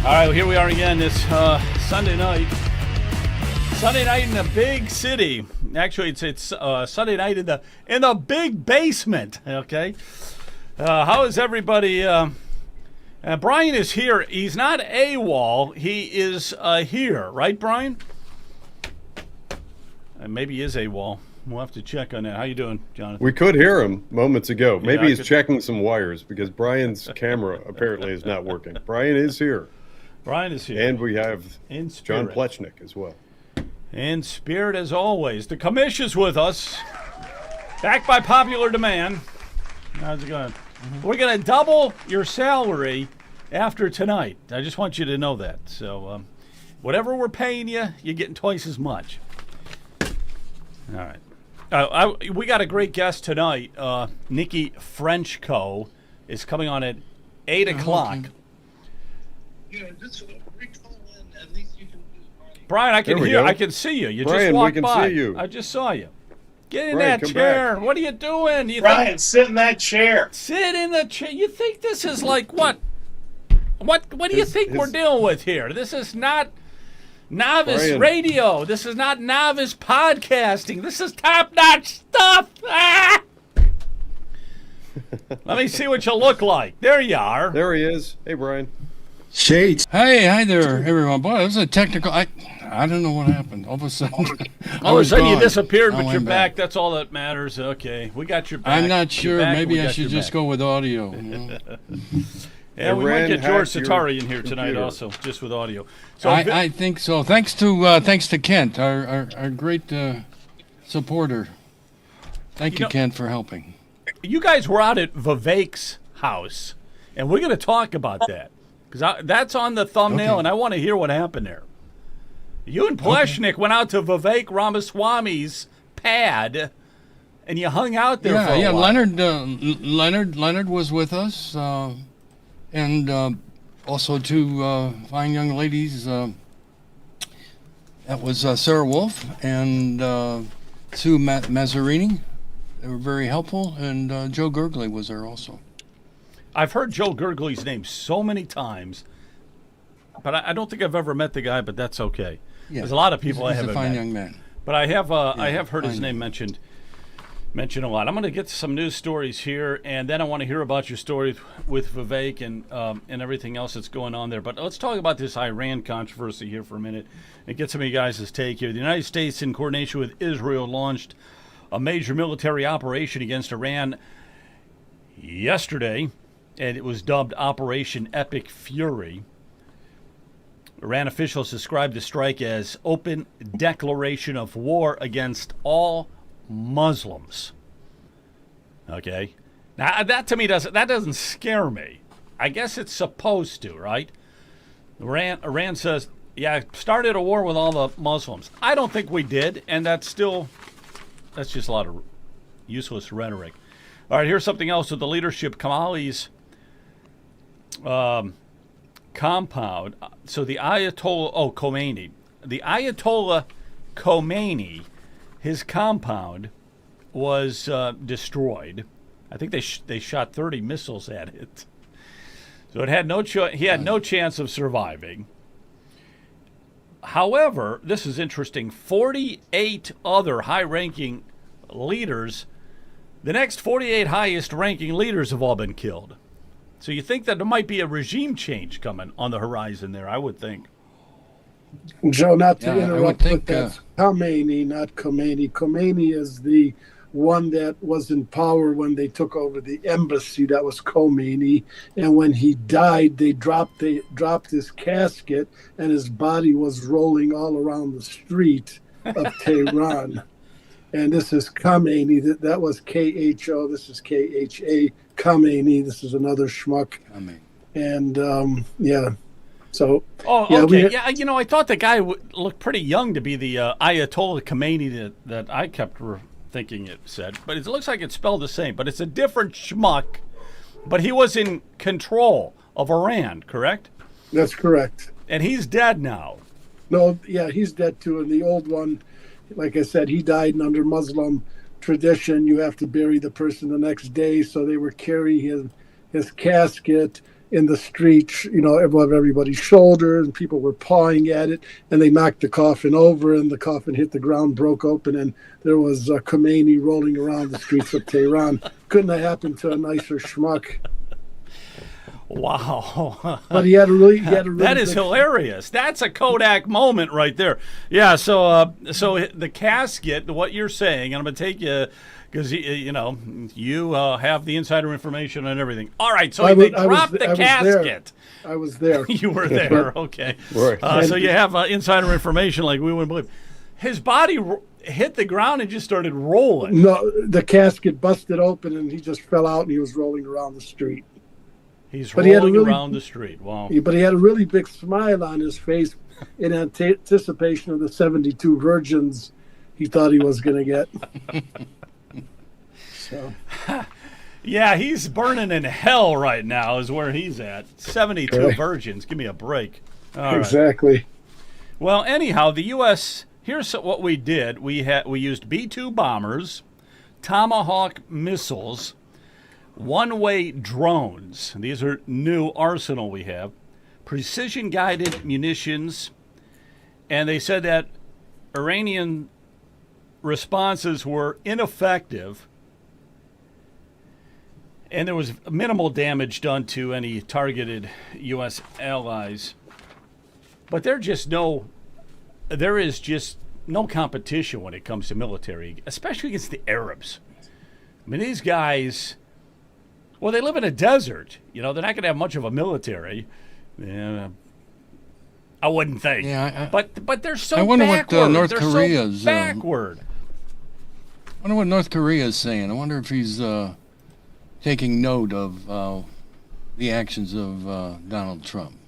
All right, well, here we are again this Sunday night. Sunday night in the big city. Actually, it's Sunday night in the big basement. Okay, how is everybody? Brian is here. He's not AWOL. He is here, right, Brian? Maybe he is AWOL. We'll have to check on that. How you doing, Jonathan? We could hear him moments ago. Maybe Yeah, he's checking some wires because Brian's camera apparently is not working. Brian is here. Brian is here. And we have in John spirit. Plechnik as well. In spirit, as always. The commish is with us. Back by popular demand. How's it going? We're going to double your salary after tonight. I just want you to know that. So whatever we're paying you, you're getting twice as much. All right. We got a great guest tonight. Nikki Frenchko is coming on at 8 o'clock. Okay. Yeah, just recall in. At least you can use Brian. Brian, I can There we hear. go. I can see you. You Brian, just we walked can by. see you. I just saw you. Get in Brian, that come chair. back. What are you doing? You Brian, sit in that chair. sit in the chair. You think this is like what? What do you think we're dealing with here? This is not novice Brian. radio. This is not novice podcasting. This is top-notch stuff. Ah! Let me see what you look like. There you are. There he is. Hey, Brian. Shades. Hey, hi there, everyone. Boy, it was a technical. I don't know what happened. All of a sudden, All of a sudden you gone. disappeared, I but you're went back. That's all that matters. Okay, we got your back. I'm not You're sure. back, Maybe we I got should your just back. go with audio. You know? Yeah, we might Iran get George hacked your Satari in here tonight computer. also, just with audio. So I think so. Thanks to Kent, our great supporter. Thank you, know- Kent, for helping. you guys were out at Vivek's house, and we're going to talk about that because that's on the thumbnail, Okay. and I want to hear what happened there. You and Pleshnik went out to Vivek Ramaswamy's pad, and you hung out there for a Yeah. while. Leonard was with us, and also two fine young ladies. That was Sarah Wolf and Sue Mazzarini. They were very helpful, and Joe Gurgley was there also. I've heard Joe Gurgley's name so many times, but I don't think I've ever met the guy. But that's okay. Yeah. There's a lot of people I He's haven't a fine met. young man. But I have heard his fine. name mentioned a lot. I'm going to get to some news stories here, and then I want to hear about your story with Vivek and everything else that's going on there. But let's talk about this Iran controversy here for a minute and get some of you guys' take here. The United States, in coordination with Israel, launched a major military operation against Iran yesterday, and it was dubbed Operation Epic Fury. Iran officials described the strike as open declaration of war against all Muslims. Okay, now that to me doesn't scare me. I guess it's supposed to, right? Iran says, yeah, started a war with all the Muslims. I don't think we did, and that's just a lot of useless rhetoric. All right, here's something else with the leadership. Kamali's compound. So the Ayatollah, Khomeini. The Ayatollah Khomeini, his compound was destroyed. I think they shot 30 missiles at it. So it had he had no chance of surviving. However, this is interesting. 48 other high-ranking leaders, the next 48 highest-ranking leaders have all been killed. So you think that there might be a regime change coming on the horizon there, I would think. Joe, not to Yeah, I would interrupt, think, but that's Khomeini, not Khomeini. Khomeini is the one that was in power when they took over the embassy. That was Khomeini. And when he died, they dropped his casket, and his body was rolling all around the street of Tehran. And this is Khomeini. That was Kho. This is Kha. Khomeini. This is another schmuck. I mean, And yeah. So. Oh, yeah, okay. Yeah, I thought the guy looked pretty young to be the Ayatollah Khomeini that I kept thinking it said. But it looks like it's spelled the same. But it's a different schmuck. But he was in control of Iran, correct? That's correct. And he's dead now. No, yeah, he's dead too. And the old one, like I said, he died, and under Muslim tradition, you have to bury the person the next day. So they were carrying his casket, in the street, above everybody's shoulder, and people were pawing at it, and they knocked the coffin over, and the coffin hit the ground, broke open, and there was Khomeini rolling around the streets of Tehran. Couldn't have happened to a nicer schmuck. Wow. But he had a really that is hilarious. That's a Kodak moment right there. Yeah, so the casket, what you're saying, and I'm going to take you, because you have the insider information and everything. All right, so they dropped the casket. I was there. You were there, okay. Right. So you have insider information like we wouldn't believe. His body hit the ground and just started rolling. No, the casket busted open, and he just fell out, and he was rolling around the street. He's rolling around the street. Wow. But he had a really big smile on his face in anticipation of the 72 virgins he thought he was going to get. So. Yeah, he's burning in hell right now is where he's at. 72 virgins. Give me a break. All exactly. Right. Well, anyhow, the U.S., here's what we did. We used B-2 bombers, Tomahawk missiles, one-way drones. These are new arsenal we have. Precision-guided munitions. And they said that Iranian responses were ineffective. And there was minimal damage done to any targeted U.S. allies. But there is just no competition when it comes to military, especially against the Arabs. I mean, these guys... Well, they live in a desert. They're not going to have much of a military. Yeah, I wouldn't think. Yeah, but they're so I wonder backward. what North they're Korea's so backward. I wonder what North Korea is saying. I wonder if he's taking note of the actions of Donald Trump.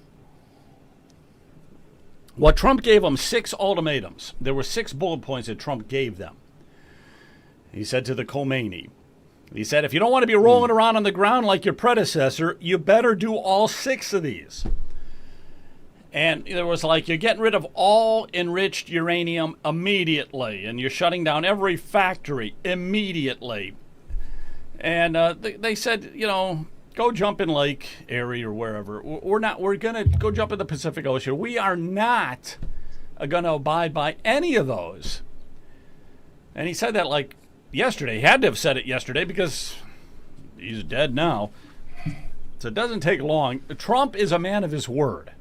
Well, Trump gave them 6 ultimatums. There were 6 bullet points that Trump gave them. He said to the Khomeini, he said, if you don't want to be rolling around on the ground like your predecessor, you better do all 6 of these. And there was like, you're getting rid of all enriched uranium immediately, and you're shutting down every factory immediately. And they said, go jump in Lake Erie or wherever. We're going to go jump in the Pacific Ocean. We are not going to abide by any of those. And he said that like yesterday. He had to have said it yesterday because he's dead now. So it doesn't take long. Trump is a man of his word.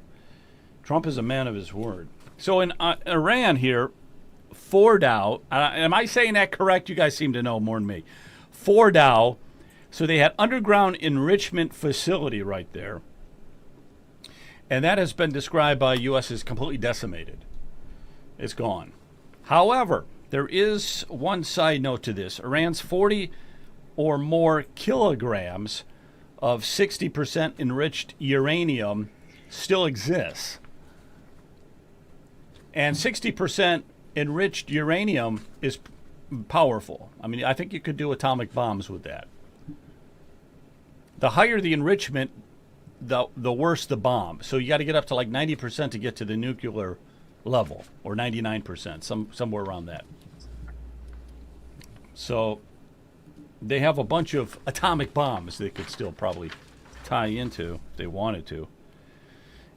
So in Iran here, Fordow, am I saying that correct? You guys seem to know more than me. Fordow, so they had underground enrichment facility right there. And that has been described by U.S. as completely decimated. It's gone. However, there is one side note to this. Iran's 40 or more kilograms of 60% enriched uranium still exists. And 60% enriched uranium is powerful. I mean, I think you could do atomic bombs with that. The higher the enrichment, the worse the bomb. So you got to get up to like 90% to get to the nuclear level, or 99%, somewhere around that. So they have a bunch of atomic bombs they could still probably tie into if they wanted to.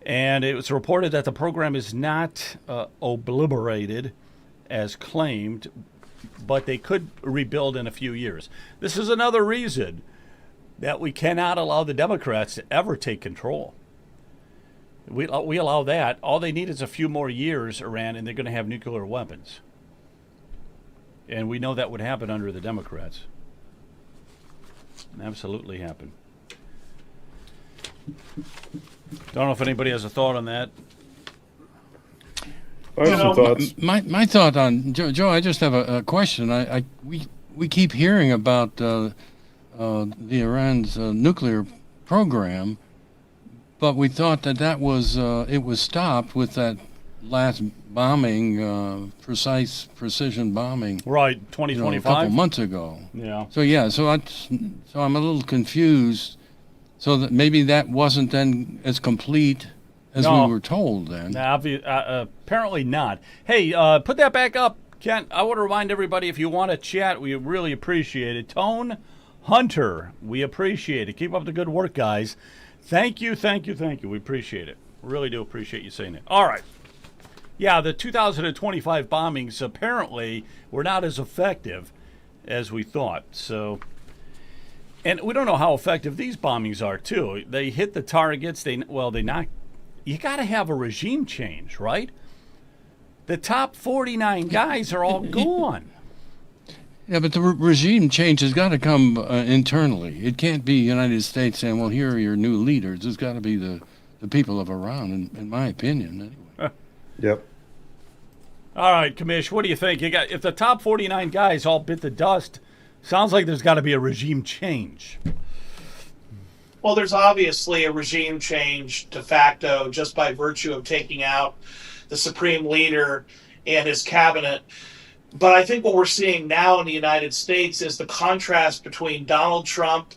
And it was reported that the program is not obliterated as claimed, but they could rebuild in a few years. This is another reason that we cannot allow the Democrats to ever take control. We allow that. All they need is a few more years, Iran, and they're going to have nuclear weapons. And we know that would happen under the Democrats. Absolutely happen. Don't know if anybody has a thought on that. I have some thoughts. My thought on Joe. I just have a question. We keep hearing about the Iran's nuclear program, but we thought that was it was stopped with that last bombing, precision bombing. Right, 2025. A couple months ago. Yeah. So I'm a little confused. So that maybe that wasn't then as complete as we were told then. Apparently not. Hey, put that back up, Kent. I want to remind everybody, if you want to chat, we really appreciate it. Tone Hunter, we appreciate it. Keep up the good work, guys. Thank you. We appreciate it. Really do appreciate you saying it. All right. Yeah, the 2025 bombings apparently were not as effective as we thought. So, and we don't know how effective these bombings are too. They hit the targets. They knock. You got to have a regime change, right? The top 49 guys are all gone. Yeah, but the regime change has got to come internally. It can't be United States saying, well, here are your new leaders. It's got to be the people of Iran, in my opinion, anyway. Yep. All right, Kamish, what do you think? If the top 49 guys all bit the dust, sounds like there's got to be a regime change. Well, there's obviously a regime change de facto just by virtue of taking out the supreme leader and his cabinet. But I think what we're seeing now in the United States is the contrast between Donald Trump,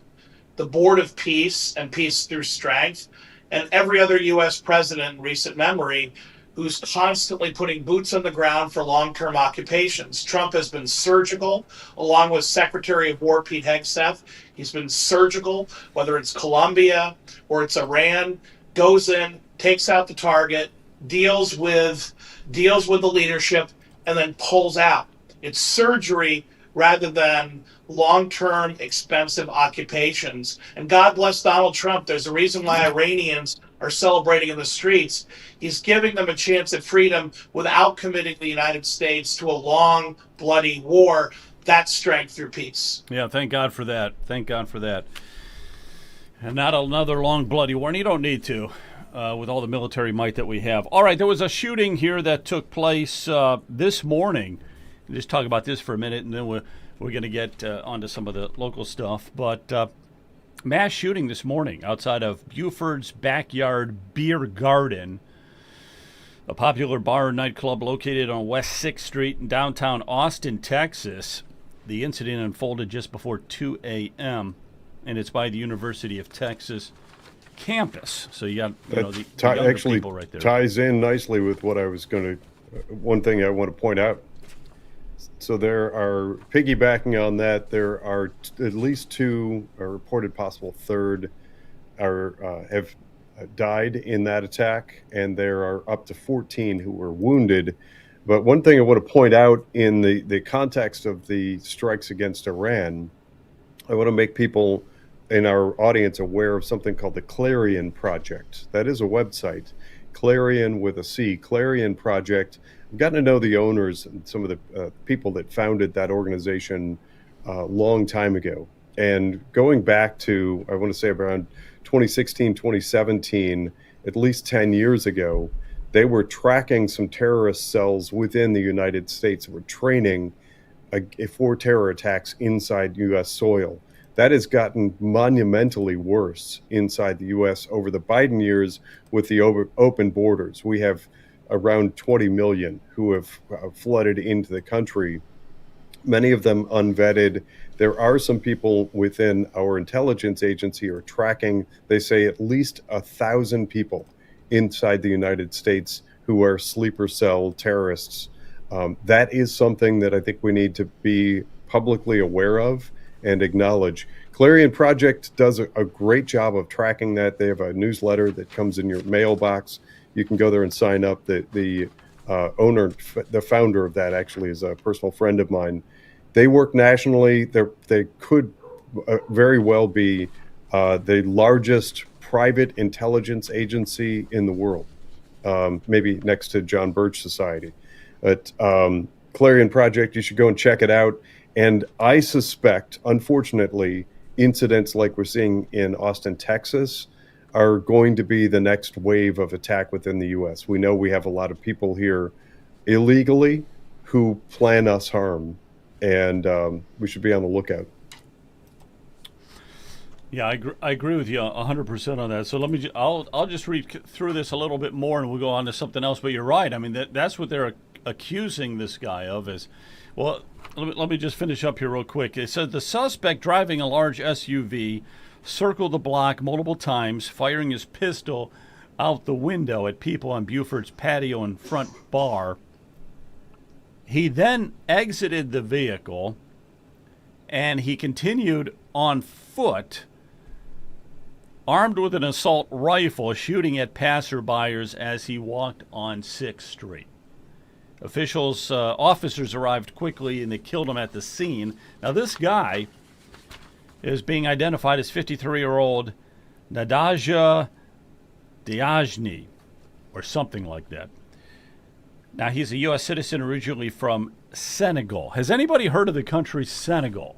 the Board of Peace and Peace Through Strength, and every other U.S. president in recent memory who's constantly putting boots on the ground for long-term occupations. Trump has been surgical, along with Secretary of War Pete Hegseth. He's been surgical, whether it's Colombia or it's Iran, goes in, takes out the target, deals with the leadership, and then pulls out. It's surgery rather than long-term expensive occupations. And God bless Donald Trump. There's a reason why Iranians are celebrating in the streets. He's giving them a chance at freedom without committing the United States to a long, bloody war. That's strength through peace. Yeah, thank God for that. Thank God for that. And not another long, bloody war. And you don't need to. With all the military might that we have. All right, there was a shooting here that took place this morning. We'll just talk about this for a minute, and then we're going to get onto some of the local stuff. But mass shooting this morning outside of Buford's Backyard Beer Garden, a popular bar and nightclub located on West 6th Street in downtown Austin, Texas. The incident unfolded just before 2 a.m., and it's by the University of Texas campus. So you got the younger actually people right there. Ties in nicely with what I was going to. One thing I want to point out. So there are, piggybacking on that, there are at least two, a reported possible third, have died in that attack, and there are up to 14 who were wounded. But one thing I want to point out in the context of the strikes against Iran, I want to make people in our audience aware of something called the Clarion Project. That is a website, Clarion with a C, Clarion Project. I've gotten to know the owners and some of the people that founded that organization a long time ago. And going back to, I want to say around 2016, 2017, at least 10 years ago, they were tracking some terrorist cells within the United States that were training for terror attacks inside U.S. soil. That has gotten monumentally worse inside the U.S. over the Biden years with the open borders. We have around 20 million who have flooded into the country, many of them unvetted. There are some people within our intelligence agency who are tracking, they say, at least 1,000 people inside the United States who are sleeper cell terrorists. That is something that I think we need to be publicly aware of and acknowledge. Clarion Project does a great job of tracking that. They have a newsletter that comes in your mailbox. You can go there and sign up. The owner, the founder of that actually is a personal friend of mine. They work nationally. They could very well be the largest private intelligence agency in the world, maybe next to John Birch Society. But Clarion Project, you should go and check it out. And I suspect, unfortunately, incidents like we're seeing in Austin, Texas, are going to be the next wave of attack within the U.S. We know we have a lot of people here illegally who plan us harm, and we should be on the lookout. Yeah, I agree with you 100% on that. So I'll just read through this a little bit more, and we'll go on to something else. But you're right. I mean, that's what they're accusing this guy of is, well, let me just finish up here real quick. It says the suspect driving a large SUV circled the block multiple times, firing his pistol out the window at people on Buford's patio and front bar. He then exited the vehicle, and he continued on foot armed with an assault rifle, shooting at passerbyers as he walked on 6th Street. Officers arrived quickly and they killed him at the scene. Now, this guy is being identified as 53-year-old Nadja Diajni, or something like that. Now, he's a U.S. citizen originally from Senegal. Has anybody heard of the country Senegal?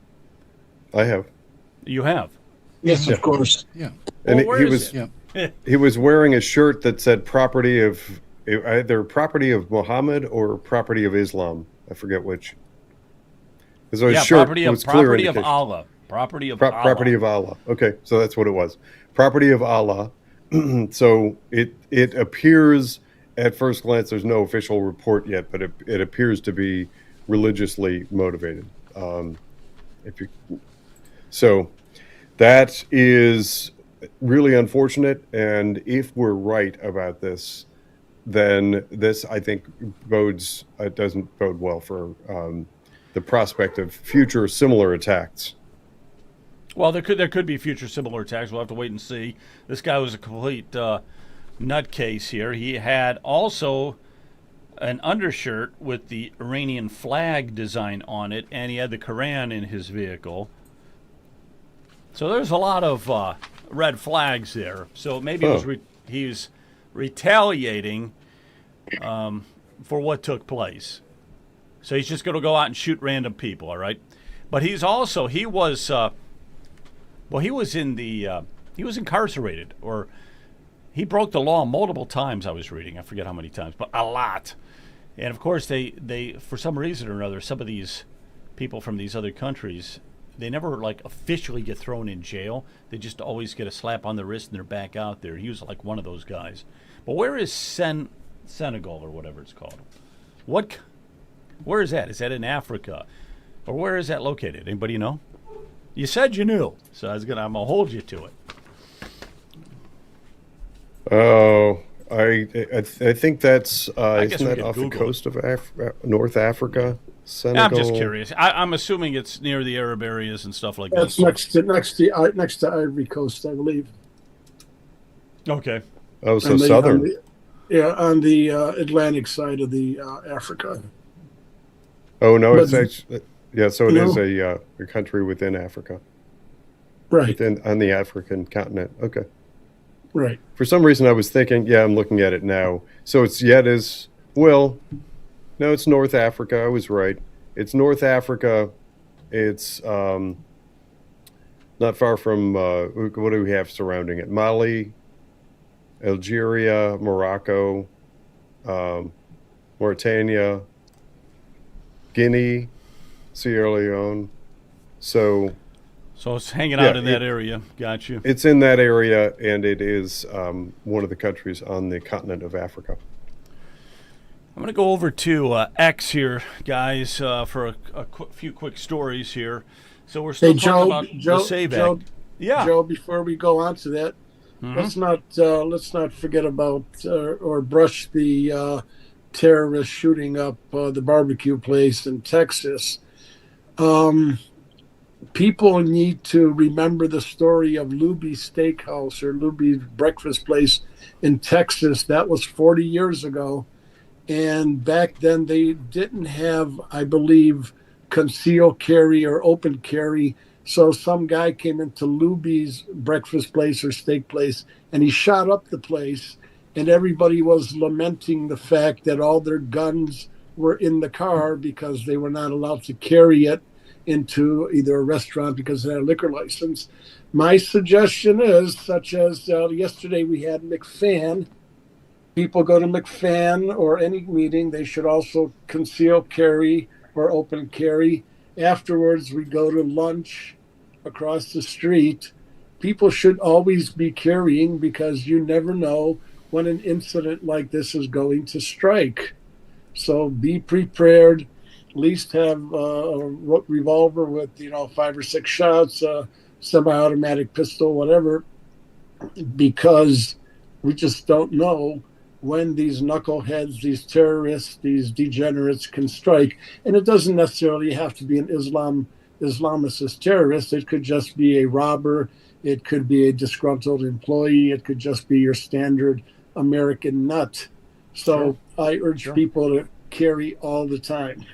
I have. You have? Yes, of course. Yeah. And Well, where he is was it? he was wearing a shirt that said either property of Muhammad or property of Islam. I forget which. So his shirt property was of clear property of indication. Allah. Property of Allah. Property of Allah. Okay, so that's what it was. Property of Allah. So it appears at first glance, there's no official report yet, but it appears to be religiously motivated. So that is really unfortunate. And if we're right about this, then this, I think, doesn't bode well for the prospect of future similar attacks. Well, there could be future similar attacks. We'll have to wait and see. This guy was a complete nutcase here. He had also an undershirt with the Iranian flag design on it, and he had the Quran in his vehicle. So there's a lot of red flags there. So maybe he's retaliating for what took place. So he's just going to go out and shoot random people, all right? But he was incarcerated, or he broke the law multiple times. I was reading, I forget how many times, but a lot. And of course, they for some reason or another, some of these people from these other countries, they never like officially get thrown in jail. They just always get a slap on the wrist and they're back out there. He was like one of those guys. But where is Senegal or whatever it's called? Where is that? Is that in Africa, or where is that located? Anybody know? You said you knew, so I'm gonna hold you to it. Oh, I think that's guess isn't we that could off the Google coast of North Africa? Senegal. I'm just curious. I'm assuming it's near the Arab areas and stuff like That's that. next to Ivory Coast, I believe. Okay. Oh, so southern. On the Atlantic side of the Africa. Oh no, But- it's actually So it is No. a country within Africa, Right, on the African continent. Okay. right. For some reason, I was thinking, I'm looking at it now. So it's no, it's North Africa. I was right. It's North Africa. It's not far from, what do we have surrounding it? Mali, Algeria, Morocco, Mauritania, Guinea, Sierra Leone. So it's hanging out in that area. Got you. it's in that area, and it is one of the countries on the continent of Africa. I'm going to go over to X here, guys, for a few quick stories here. So we're still talking about the SAVE Act. Yeah. Joe, before we go on to that, let's not forget about or brush the terrorists shooting up the barbecue place in Texas. People need to remember the story of Luby's Steakhouse or Luby's Breakfast Place in Texas. That was 40 years ago. And back then they didn't have, I believe, concealed carry or open carry. So some guy came into Luby's Breakfast Place or Steak Place and he shot up the place. And everybody was lamenting the fact that all their guns were in the car because they were not allowed to carry it into either a restaurant because they had a liquor license. My suggestion is, such as yesterday we had McFan. People go to McFan or any meeting, they should also conceal carry or open carry. Afterwards, we go to lunch across the street. People should always be carrying because you never know when an incident like this is going to strike. So be prepared. At least have a revolver with 5 or 6 shots, semi-automatic pistol, whatever, because we just don't know when these knuckleheads, these terrorists, these degenerates can strike. And it doesn't necessarily have to be an Islamicist terrorist. It could just be a robber. It could be a disgruntled employee. It could just be your standard American nut. So I urge people to carry all the time.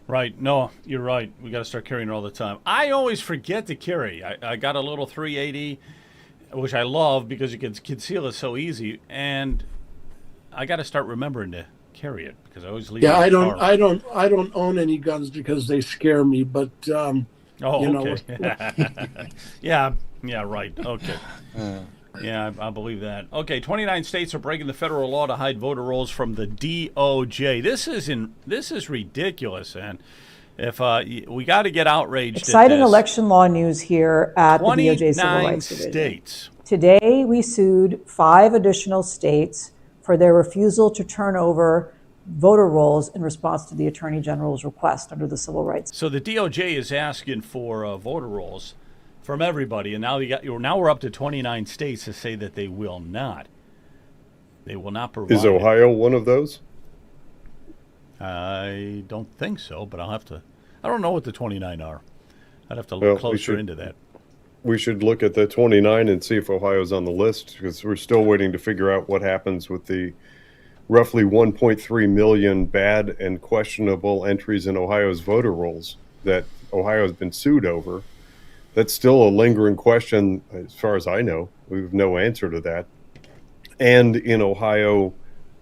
Right. No, you're right. We got to start carrying it all the time. I always forget to carry. I got a little 380, which I love because you can conceal it so easy, and I got to start remembering to carry it because I always leave. Yeah, it in the car. I don't own any guns because they scare me. But Oh, you know, okay. yeah. Right. Okay. Yeah, I believe that. Okay, 29 states are breaking the federal law to hide voter rolls from the DOJ. This is ridiculous, and if we got to get outraged. Exciting at this. election law news here at the DOJ Civil 29 Rights Division. states. Today, we sued 5 additional states for their refusal to turn over voter rolls in response to the Attorney General's request under the Civil Rights. So the DOJ is asking for voter rolls from everybody, and now we're up to 29 states to say that they will not. They will not provide. Is Ohio one of those? I don't think so, but I don't know what the 29 are. I'd have to look closer into that. We should look at the 29 and see if Ohio's on the list, because we're still waiting to figure out what happens with the roughly 1.3 million bad and questionable entries in Ohio's voter rolls that Ohio has been sued over. That's still a lingering question, as far as I know. We have no answer to that. And in Ohio,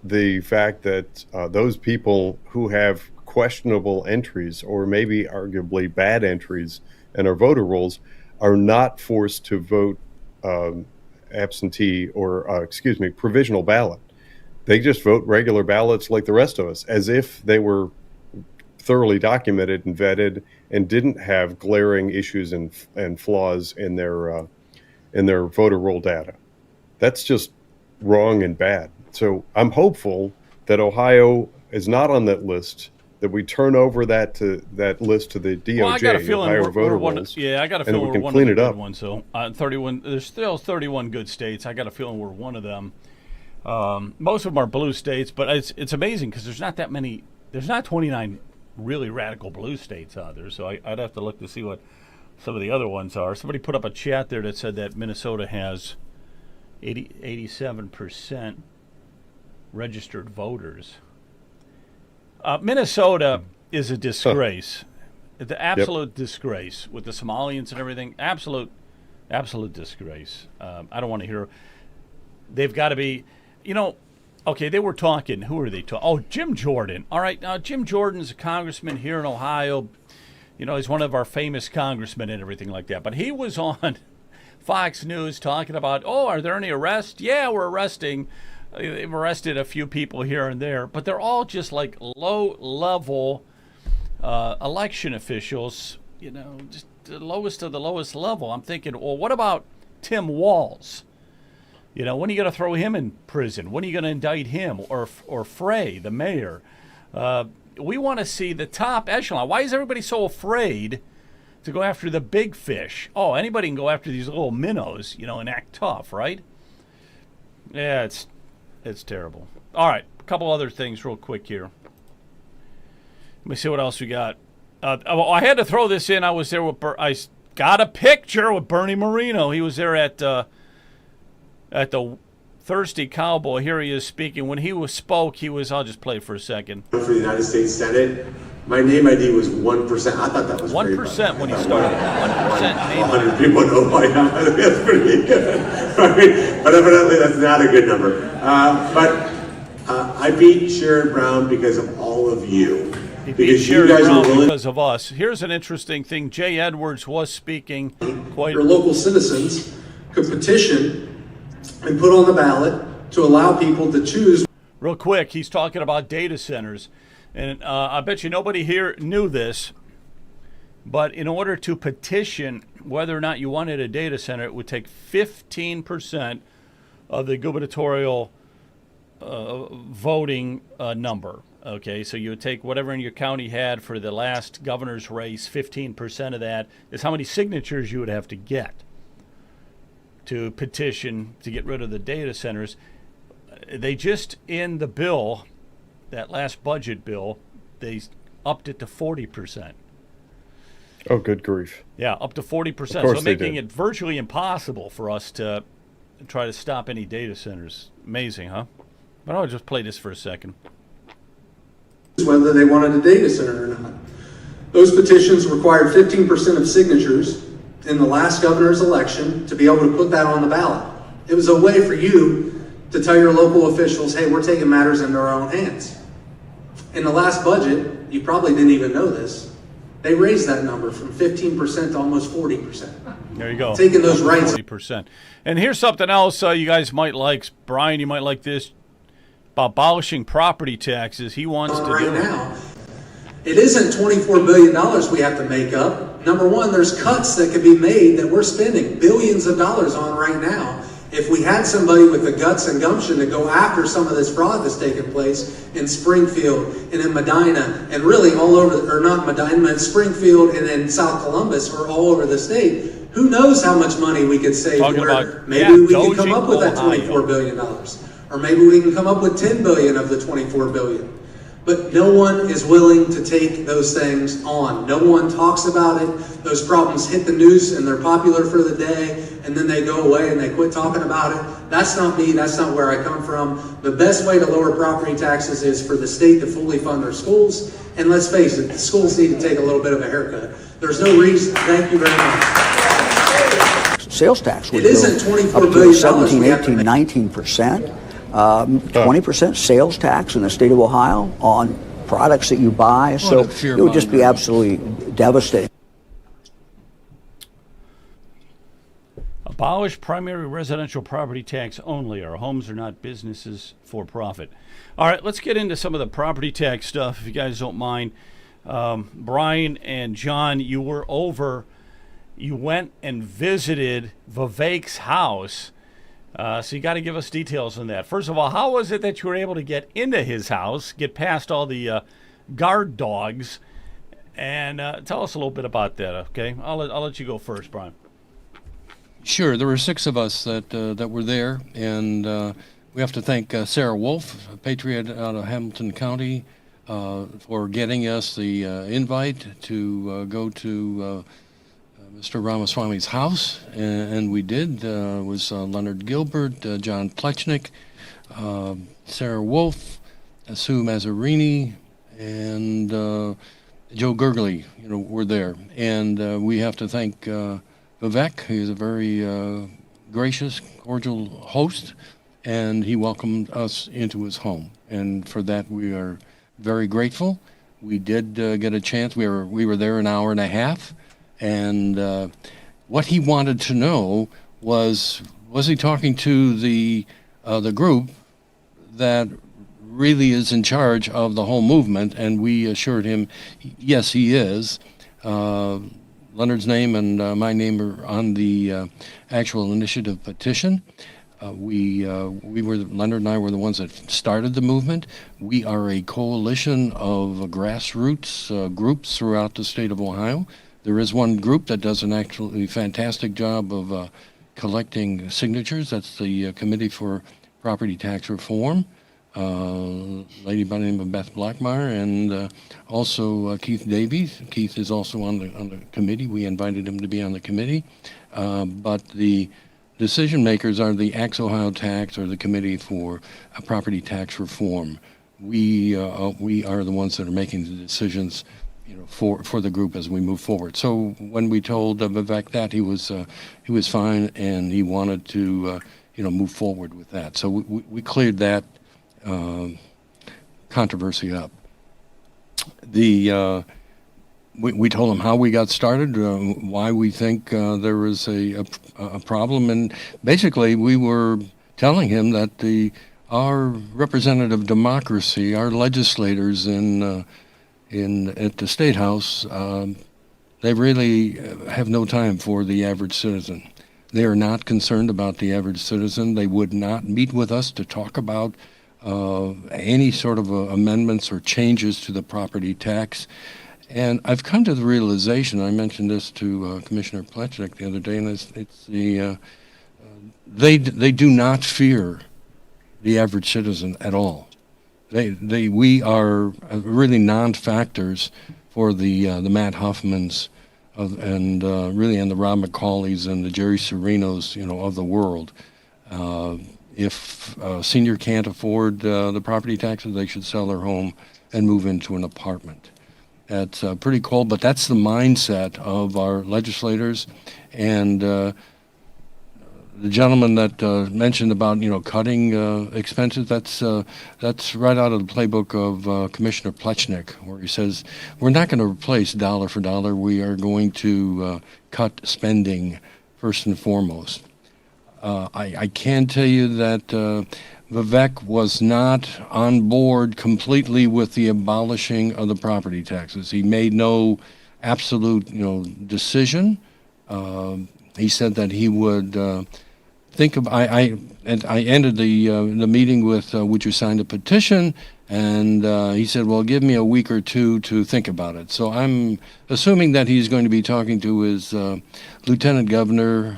the fact that those people who have questionable entries or maybe arguably bad entries in our voter rolls are not forced to vote absentee or, provisional ballot. They just vote regular ballots like the rest of us, as if they were thoroughly documented and vetted and didn't have glaring issues and flaws in their voter roll data. That's just wrong and bad. So I'm hopeful that Ohio is not on that list, that we turn over that list to the DOJ. Well, I got a feeling Ohio we're voter one. rolls, Yeah, I got a and feeling we we're can one clean of it the up. good ones. So 31. There's still 31 good states. I got a feeling we're one of them. Most of them are blue states, but it's amazing because there's not that many. There's not 29 really radical blue states out there. So I'd have to look to see what some of the other ones are. Somebody put up a chat there that said that Minnesota has 87% registered voters. Minnesota is a disgrace. The absolute disgrace with the Somalians and everything. Absolute disgrace. I don't want to hear. They've got to be, okay, they were talking. Who are they talking? Oh, Jim Jordan. All right, now Jim Jordan's a congressman here in Ohio. He's one of our famous congressmen and everything like that. But he was on Fox News talking about, are there any arrests? Yeah, we're arresting. They've arrested a few people here and there, but they're all just like low-level election officials, just the lowest of the lowest level. I'm thinking, well, what about Tim Walz? When are you going to throw him in prison? When are you going to indict him or Frey, the mayor? We want to see the top echelon. Why is everybody so afraid to go after the big fish? Oh, anybody can go after these little minnows, and act tough, right? Yeah, it's terrible. All right, a couple other things real quick here. Let me see what else we got. I had to throw this in. I was there with I got a picture with Bernie Moreno. He was there at the Thirsty Cowboy. Here he is speaking. When he spoke, he was. I'll just play it for a second. For the United States Senate, my name ID was 1%. I thought that was 1% when he started. 1% name 100 people know my ID. That's pretty good. Right? But evidently, that's not a good number. But I beat Sherrod Brown because of all of you. He beat Sherrod Brown because of us. Here's an interesting thing. Jay Edwards was speaking. Your local citizens could petition and put on the ballot to allow people to choose. Real quick, he's talking about data centers. And I bet you nobody here knew this, but in order to petition whether or not you wanted a data center, it would take 15% of the gubernatorial voting number. Okay, so you would take whatever in your county had for the last governor's race, 15% of that is how many signatures you would have to get to petition to get rid of the data centers. They just, in the bill, that last budget bill, they upped it to 40%. Oh, good grief. Yeah, up to 40%. Of course So they making did. it virtually impossible for us to try to stop any data centers. Amazing, huh? But I'll just play this for a second. Whether they wanted a data center or not. Those petitions required 15% of signatures in the last governor's election to be able to put that on the ballot. It was a way for you to tell your local officials, hey, we're taking matters into our own hands. In the last budget, you probably didn't even know this, they raised that number from 15% to almost 40%. There you go. Taking those rights. 40%. And here's something else you guys might like. Brian, you might like this. About abolishing property taxes. He wants to right do it. now. It isn't $24 billion we have to make up. Number one, there's cuts that can be made that we're spending billions of dollars on right now. If we had somebody with the guts and gumption to go after some of this fraud that's taken place in Springfield and in Medina and really all over, or not Medina, but Springfield and in South Columbus or all over the state, who knows how much money we could save Talking where about, maybe we can come up with that Ohio. $24 billion. Or maybe we can come up with $10 billion of the $24 billion. But no one is willing to take those things on. No one talks about it. Those problems hit the news and they're popular for the day, and then they go away and they quit talking about it. That's not me. That's not where I come from. The best way to lower property taxes is for the state to fully fund their schools. And let's face it, the schools need to take a little bit of a haircut. There's no reason. Thank you very much. Sales tax would It isn't go $24 up to billion 17, we have to 18, make. 19%. 20% sales tax in the state of Ohio on products that you buy. So it would just be absolutely devastating. Abolish primary residential property tax only. Our homes are not businesses for profit. All right, let's get into some of the property tax stuff, if you guys don't mind. Brian and John, you went and visited Vivek's house. So you got to give us details on that. First of all, how was it that you were able to get into his house, get past all the guard dogs, and tell us a little bit about that, okay? I'll let you go first, Brian. Sure. There were 6 of us that were there, and we have to thank Sarah Wolf, a patriot out of Hamilton County, for getting us the invite to go to Mr. Ramaswamy's house, and we did. It was Leonard Gilbert, John Plechnik, Sarah Wolf, Sue Mazzarini, and Joe Gurgley, were there. And we have to thank Vivek. He is a very gracious, cordial host, and he welcomed us into his home. And for that, we are very grateful. We did get a chance. We were there an hour and a half. And what he wanted to know was he talking to the group that really is in charge of the whole movement? And we assured him, yes, he is. Leonard's name and my name are on the actual initiative petition. Leonard and I were the ones that started the movement. We are a coalition of grassroots groups throughout the state of Ohio. There is one group that does an absolutely fantastic job of collecting signatures. That's the Committee for Property Tax Reform, lady by the name of Beth Blackmeyer, and also Keith Davies. Keith is also on the committee. We invited him to be on the committee. But the decision makers are the Axe Ohio Tax or the Committee for Property Tax Reform. We are the ones that are making the decisions for the group as we move forward. So when we told Vivek that, he was fine, and he wanted to move forward with that. So we cleared that controversy up. We told him how we got started, why we think there was a problem, and basically we were telling him that our representative democracy, our legislators at the State House, they really have no time for the average citizen. They are not concerned about the average citizen. They would not meet with us to talk about any sort of amendments or changes to the property tax. And I've come to the realization, I mentioned this to Commissioner Plechnik the other day, and it's they do not fear the average citizen at all. We are really non-factors for the Matt Huffman's and really in the Rob McCauley's and the Jerry Serenos, of the world. If a senior can't afford the property taxes, they should sell their home and move into an apartment. That's pretty cold, but that's the mindset of our legislators. And the gentleman that mentioned about cutting expenses, that's right out of the playbook of Commissioner Plechnik, where he says we're not going to replace dollar for dollar. We are going to cut spending first and foremost. I can tell you that Vivek was not on board completely with the abolishing of the property taxes. He made no absolute decision. He said that he would think of. I ended the meeting with would you sign the petition? And he said, well, give me a week or two to think about it. So I'm assuming that he's going to be talking to his Lieutenant Governor,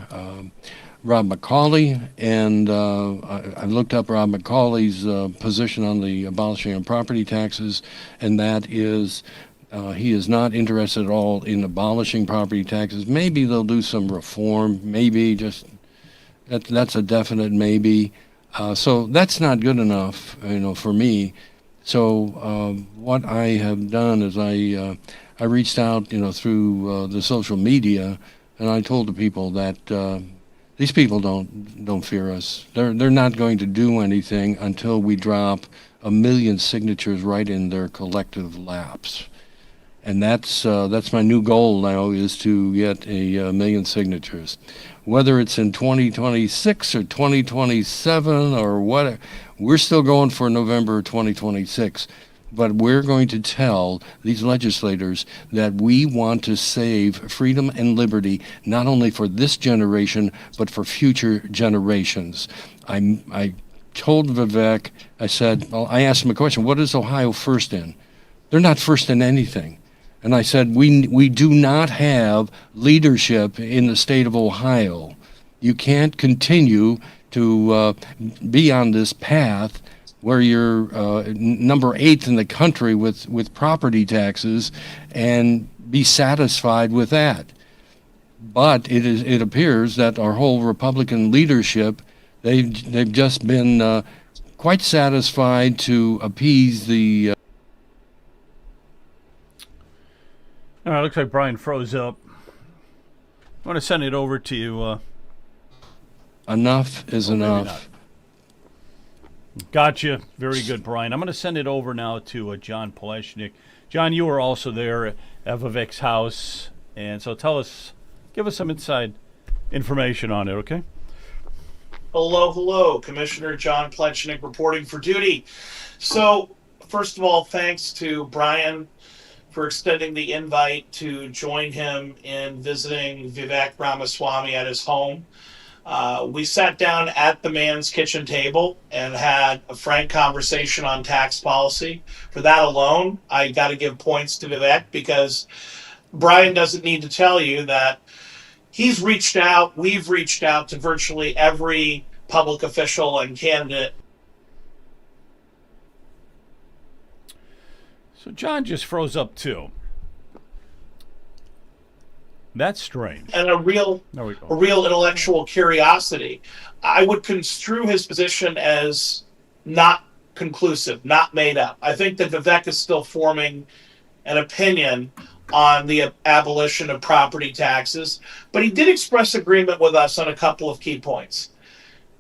Rob McCauley, and I looked up Rob McCauley's position on the abolishing of property taxes, and that is he is not interested at all in abolishing property taxes. Maybe they'll do some reform, maybe just that's a definite maybe. So that's not good enough, for me. So what I have done is I reached out, through the social media, and I told the people that these people don't fear us. They're not going to do anything until we drop 1 million signatures right in their collective laps. And that's my new goal now, is to get a million signatures. Whether it's in 2026 or 2027 or what, we're still going for November 2026. But we're going to tell these legislators that we want to save freedom and liberty, not only for this generation, but for future generations. I told Vivek, I said, well, I asked him a question, what is Ohio first in? They're not first in anything. And I said, we do not have leadership in the state of Ohio. You can't continue to be on this path where you're number 8 in the country with property taxes and be satisfied with that. But it appears that our whole Republican leadership, they've just been quite satisfied to appease the. All right, looks like Brian froze up. I want to send it over to you. Enough is enough. Gotcha. Very good, Brian. I'm going to send it over now to John Plechnik. John, you were also there at Vivek's house, and so give us some inside information on it, okay? Hello. Commissioner John Plechnik reporting for duty. So, first of all, thanks to Brian for extending the invite to join him in visiting Vivek Ramaswamy at his home. We sat down at the man's kitchen table and had a frank conversation on tax policy. For that alone, I got to give points to Vivek, because Brian doesn't need to tell you that we've reached out to virtually every public official and candidate. So John just froze up too. That's strange. And a real intellectual curiosity. I would construe his position as not conclusive, not made up. I think that Vivek is still forming an opinion on the abolition of property taxes, but he did express agreement with us on a couple of key points.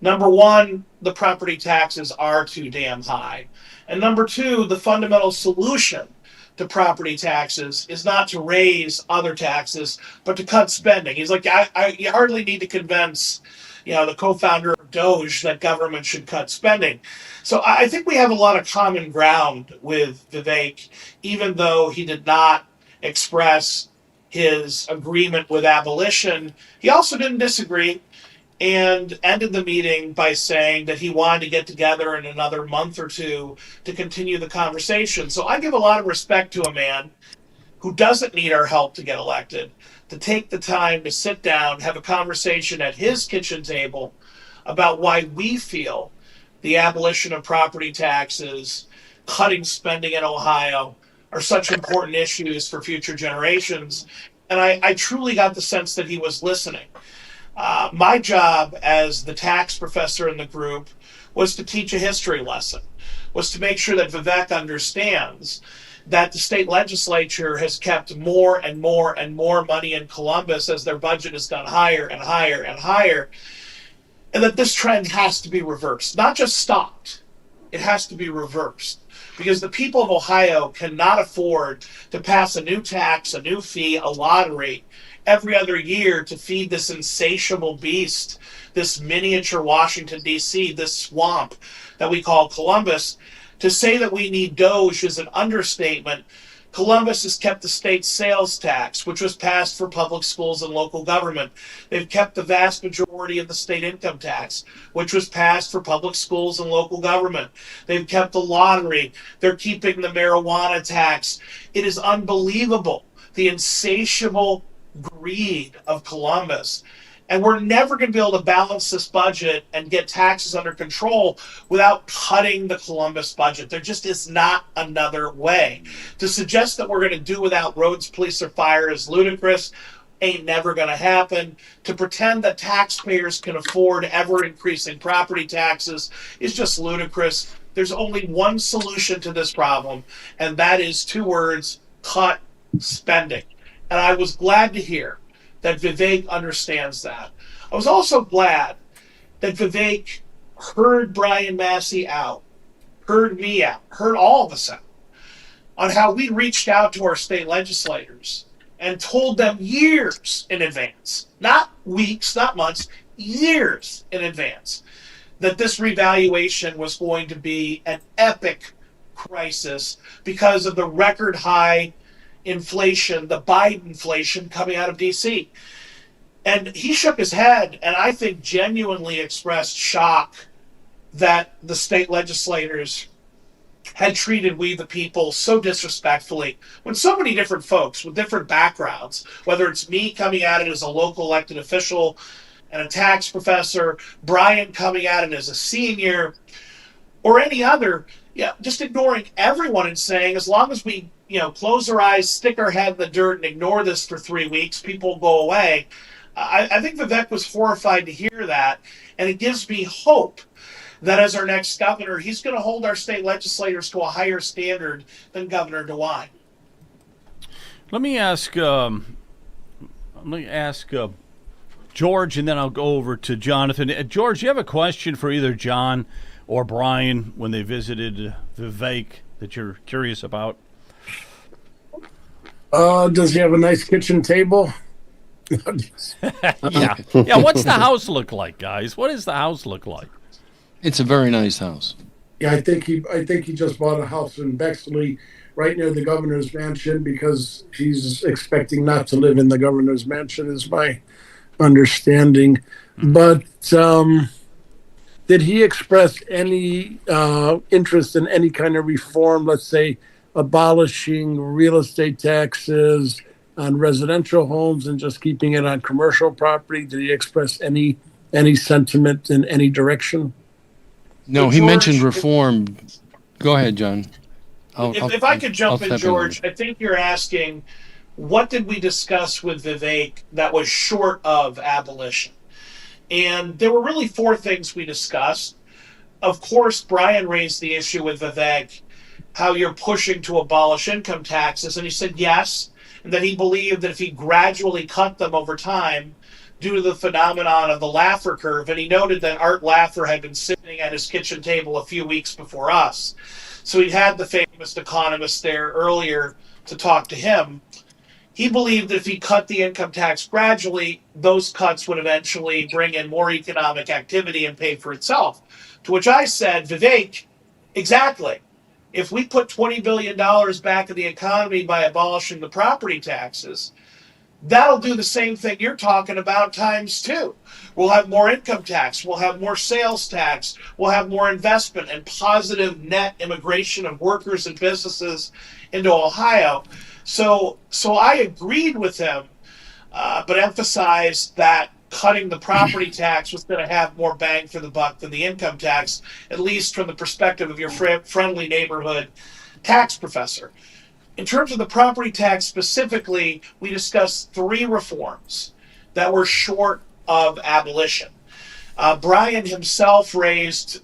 Number one, the property taxes are too damn high. And number two, the fundamental solution to property taxes is not to raise other taxes, but to cut spending. He's like, you hardly need to convince, the co-founder of Doge that government should cut spending. So I think we have a lot of common ground with Vivek, even though he did not express his agreement with abolition. He also didn't disagree, and ended the meeting by saying that he wanted to get together in another month or two to continue the conversation. So I give a lot of respect to a man who doesn't need our help to get elected, to take the time to sit down, have a conversation at his kitchen table about why we feel the abolition of property taxes, cutting spending in Ohio, are such important issues for future generations. And I truly got the sense that he was listening. My job as the tax professor in the group was to teach a history lesson, was to make sure that Vivek understands that the state legislature has kept more and more and more money in Columbus as their budget has gone higher and higher and higher, and that this trend has to be reversed, not just stopped. It has to be reversed because the people of Ohio cannot afford to pass a new tax, a new fee, a lottery every other year to feed this insatiable beast, this miniature Washington, D.C., this swamp that we call Columbus. To say that we need Doge is an understatement. Columbus has kept the state sales tax, which was passed for public schools and local government. They've kept the vast majority of the state income tax, which was passed for public schools and local government. They've kept the lottery. They're keeping the marijuana tax. It is unbelievable, the insatiable greed of Columbus. And we're never going to be able to balance this budget and get taxes under control without cutting the Columbus budget. There just is not another way. To suggest that we're going to do without roads, police, or fire is ludicrous. Ain't never going to happen. To pretend that taxpayers can afford ever increasing property taxes is just ludicrous. There's only one solution to this problem, and that is two words: cut spending. And I was glad to hear that Vivek understands that. I was also glad that Vivek heard Brian Massey out, heard me out, heard all of us out on how we reached out to our state legislators and told them years in advance, not weeks, not months, years in advance, that this revaluation was going to be an epic crisis because of the record high inflation, the Biden inflation coming out of DC. And he shook his head and I think genuinely expressed shock that the state legislators had treated we the people so disrespectfully when so many different folks with different backgrounds, whether it's me coming at it as a local elected official and a tax professor, Brian coming at it as a senior, or any other, just ignoring everyone and saying, as long as we close our eyes, stick our head in the dirt, and ignore this for 3 weeks, people will go away. I think Vivek was horrified to hear that, and it gives me hope that as our next governor, he's going to hold our state legislators to a higher standard than Governor DeWine. Let me ask George, and then I'll go over to Jonathan. George, you have a question for either John or Brian when they visited Vivek that you're curious about? Does he have a nice kitchen table? Yeah. What's the house look like, guys? What does the house look like? It's a very nice house. Yeah, I think he just bought a house in Bexley, right near the governor's mansion, because he's expecting not to live in the governor's mansion, is my understanding. But did he express any interest in any kind of reform? Let's say abolishing real estate taxes on residential homes and just keeping it on commercial property? Did he express any sentiment in any direction? No, he mentioned reform. Go ahead, John. If I could jump in, George, I think you're asking, what did we discuss with Vivek that was short of abolition? And there were really 4 things we discussed. Of course, Brian raised the issue with Vivek, how you're pushing to abolish income taxes. And he said yes, and that he believed that if he gradually cut them over time, due to the phenomenon of the Laffer curve, and he noted that Art Laffer had been sitting at his kitchen table a few weeks before us. So he had the famous economist there earlier to talk to him. He believed that if he cut the income tax gradually, those cuts would eventually bring in more economic activity and pay for itself. To which I said, Vivek, exactly. If we put $20 billion back in the economy by abolishing the property taxes, that'll do the same thing you're talking about times 2. We'll have more income tax. We'll have more sales tax. We'll have more investment and positive net immigration of workers and businesses into Ohio. So I agreed with him, but emphasized that cutting the property tax was going to have more bang for the buck than the income tax, at least from the perspective of your friendly neighborhood tax professor. In terms of the property tax specifically, we discussed 3 reforms that were short of abolition. Brian himself raised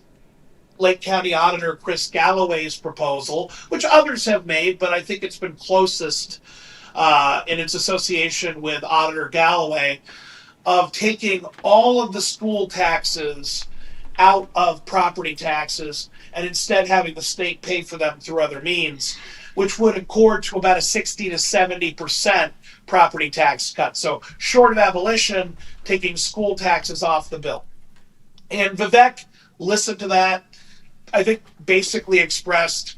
Lake County Auditor Chris Galloway's proposal, which others have made, but I think it's been closest in its association with Auditor Galloway, of taking all of the school taxes out of property taxes and instead having the state pay for them through other means, which would accord to about a 60 to 70% property tax cut. So short of abolition, taking school taxes off the bill. And Vivek listened to that, I think basically expressed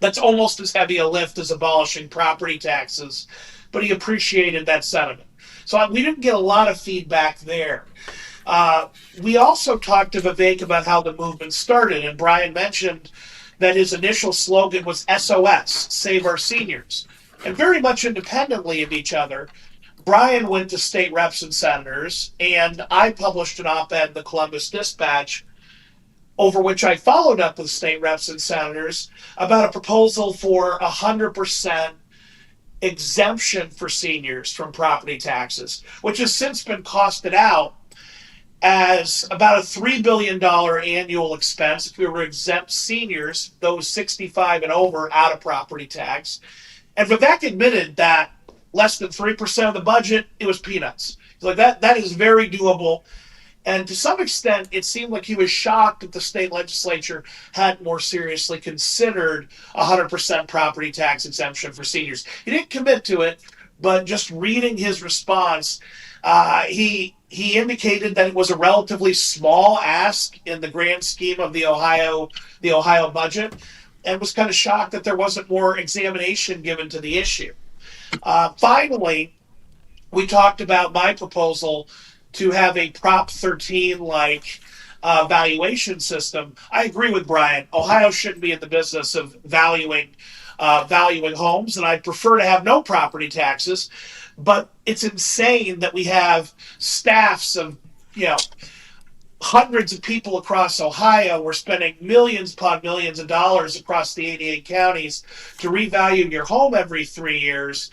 that's almost as heavy a lift as abolishing property taxes, but he appreciated that sentiment. So we didn't get a lot of feedback there. We also talked to Vivek about how the movement started, and Brian mentioned that his initial slogan was SOS, Save Our Seniors. And very much independently of each other, Brian went to state reps and senators, and I published an op-ed in the Columbus Dispatch, over which I followed up with state reps and senators about a proposal for 100% exemption for seniors from property taxes, which has since been costed out as about a $3 billion annual expense if we were to exempt seniors, those 65 and over, out of property tax. And Vivek admitted that less than 3% of the budget, it was peanuts. He's like, that is very doable. And to some extent, it seemed like he was shocked that the state legislature hadn't more seriously considered 100% property tax exemption for seniors. He didn't commit to it, but just reading his response, he indicated that it was a relatively small ask in the grand scheme of the Ohio budget, and was kind of shocked that there wasn't more examination given to the issue. Finally, we talked about my proposal to have a Prop 13-like valuation system. I agree with Brian. Ohio shouldn't be in the business of valuing homes, and I'd prefer to have no property taxes. But it's insane that we have staffs of, hundreds of people across Ohio. We're spending millions upon millions of dollars across the 88 counties to revalue your home every 3 years.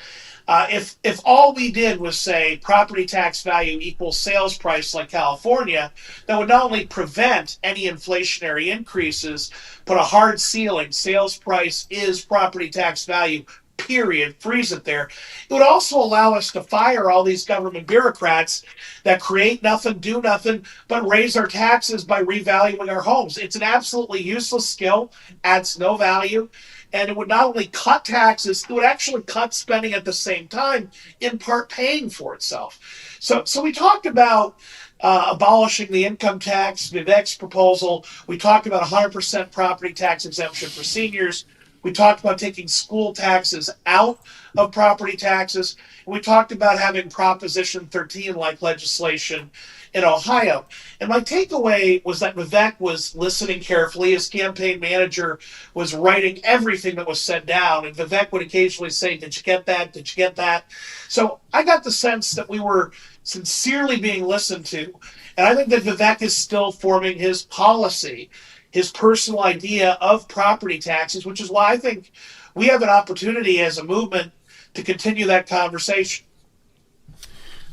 If all we did was say property tax value equals sales price like California, that would not only prevent any inflationary increases, put a hard ceiling, sales price is property tax value, period, freeze it there. It would also allow us to fire all these government bureaucrats that create nothing, do nothing, but raise our taxes by revaluing our homes. It's an absolutely useless skill, adds no value. And it would not only cut taxes, it would actually cut spending at the same time, in part paying for itself. So we talked about abolishing the income tax, Vivek's proposal. We talked about 100% property tax exemption for seniors. We talked about taking school taxes out of property taxes. And we talked about having Proposition 13-like legislation in Ohio. And my takeaway was that Vivek was listening carefully. His campaign manager was writing everything that was said down, and Vivek would occasionally say, "Did you get that? Did you get that?" So I got the sense that we were sincerely being listened to. And I think that Vivek is still forming his policy, his personal idea of property taxes, which is why I think we have an opportunity as a movement to continue that conversation.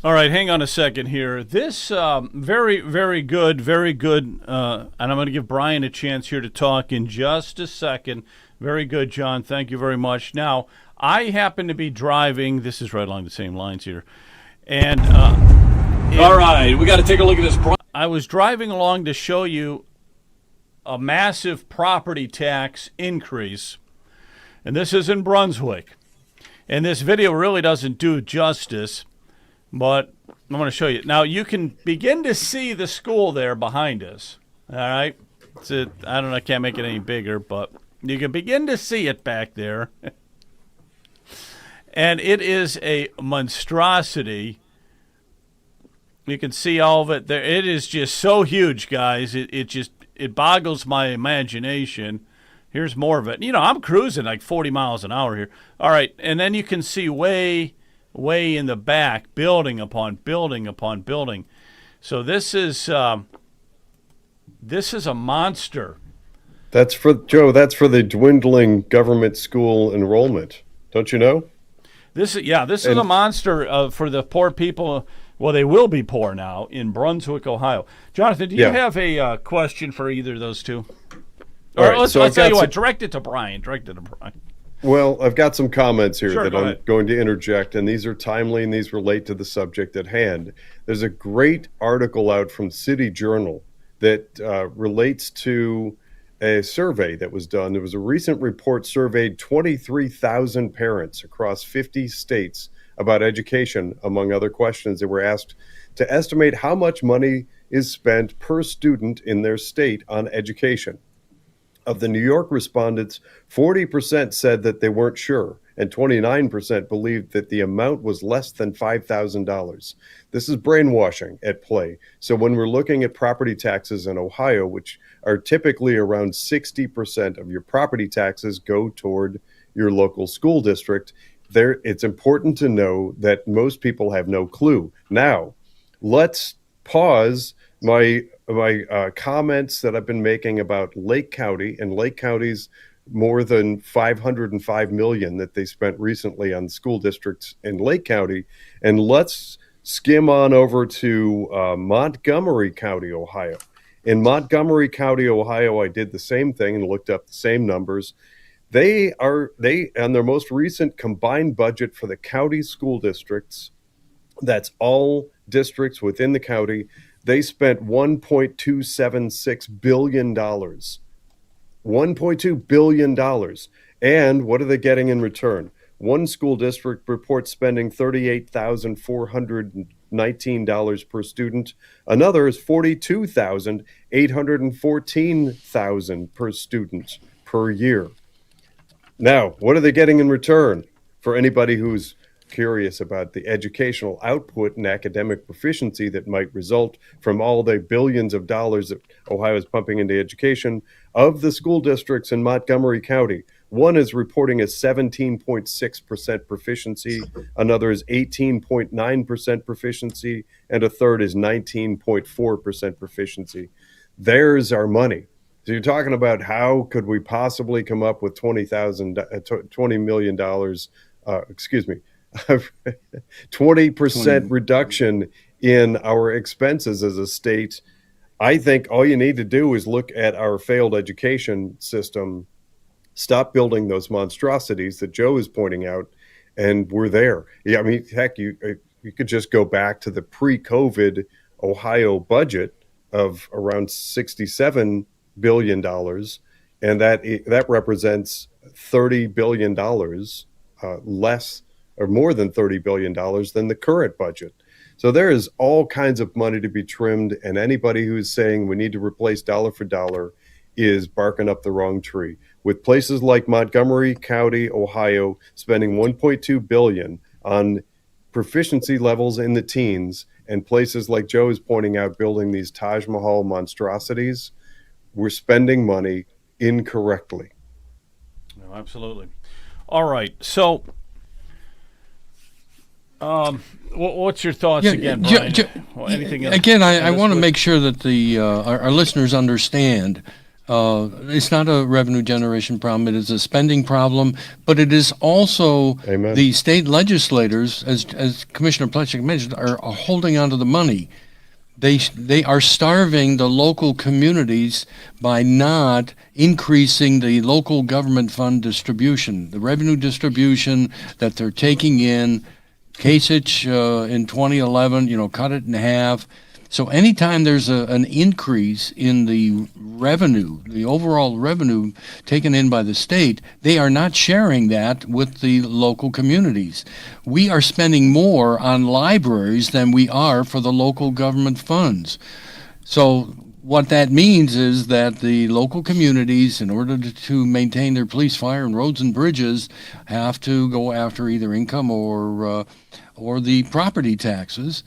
All right, hang on a second here. This very, very good, and I'm going to give Brian a chance here to talk in just a second. Very good, John. Thank you very much. Now, I happen to be driving. This is right along the same lines here. And all right, we got to take a look at this. I was driving along to show you a massive property tax increase, and this is in Brunswick. And this video really doesn't do justice, but I'm going to show you. Now, you can begin to see the school there behind us. All right? I don't know, I can't make it any bigger, but you can begin to see it back there. And it is a monstrosity. You can see all of it there. It is just so huge, guys. It boggles my imagination. Here's more of it. I'm cruising like 40 miles an hour here. All right, and then you can see way in the back, building upon building upon building. So this is a monster. That's for Joe. That's for the dwindling government school enrollment. Don't you know? This is a monster for the poor people. Well, they will be poor now in Brunswick, Ohio. Jonathan, do you have a question for either of those two? All right, let's so tell you what. Direct it to Brian. Well, I've got some comments here Sure, that go I'm ahead. going to interject, and these are timely and these relate to the subject at hand. There's a great article out from City Journal that relates to a survey that was done. There was a recent report surveyed 23,000 parents across 50 states about education, among other questions. They were asked to estimate how much money is spent per student in their state on education. Of the New York respondents, 40% said that they weren't sure, and 29% believed that the amount was less than $5,000. This is brainwashing at play. So when we're looking at property taxes in Ohio, which are typically around 60% of your property taxes go toward your local school district, it's important to know that most people have no clue. Now, let's pause my comments that I've been making about Lake County and Lake County's more than $505 million that they spent recently on school districts in Lake County, and let's skim on over to Montgomery County, Ohio. In Montgomery County, Ohio, I did the same thing and looked up the same numbers. They on their most recent combined budget for the county school districts, that's all districts within the county, they spent $1.276 billion. $1.2 billion. And what are they getting in return? One school district reports spending $38,419 per student. Another is $42,814 per student per year. Now, what are they getting in return? For anybody who's curious about the educational output and academic proficiency that might result from all the billions of dollars that Ohio is pumping into education, of the school districts in Montgomery County, one is reporting a 17.6% proficiency, another is 18.9% proficiency, and a third is 19.4% proficiency. There's our money. So you're talking about how could we possibly come up with $20 million, 20% reduction in our expenses as a state. I think all you need to do is look at our failed education system, stop building those monstrosities that Joe is pointing out, and we're there. Yeah, I mean, heck, you could just go back to the pre-COVID Ohio budget of around $67 billion, and that represents $30 billion less or more than $30 billion than the current budget. So there is all kinds of money to be trimmed, and anybody who's saying we need to replace dollar for dollar is barking up the wrong tree. With places like Montgomery County, Ohio, spending $1.2 billion on proficiency levels in the teens, and places like Joe is pointing out building these Taj Mahal monstrosities, we're spending money incorrectly. No, absolutely. All right, so what's your thoughts again, Brian? Anything else? Again, I want to make sure that our listeners understand it's not a revenue generation problem. It is a spending problem, but it is also the state legislators, as Commissioner Plechik mentioned, are holding onto the money. They are starving the local communities by not increasing the local government fund distribution, the revenue distribution that they're taking in. Kasich in 2011, cut it in half. So anytime there's an increase in the revenue, the overall revenue taken in by the state, they are not sharing that with the local communities. We are spending more on libraries than we are for the local government funds. So what that means is that the local communities, in order to maintain their police, fire, and roads and bridges, have to go after either income or the property taxes.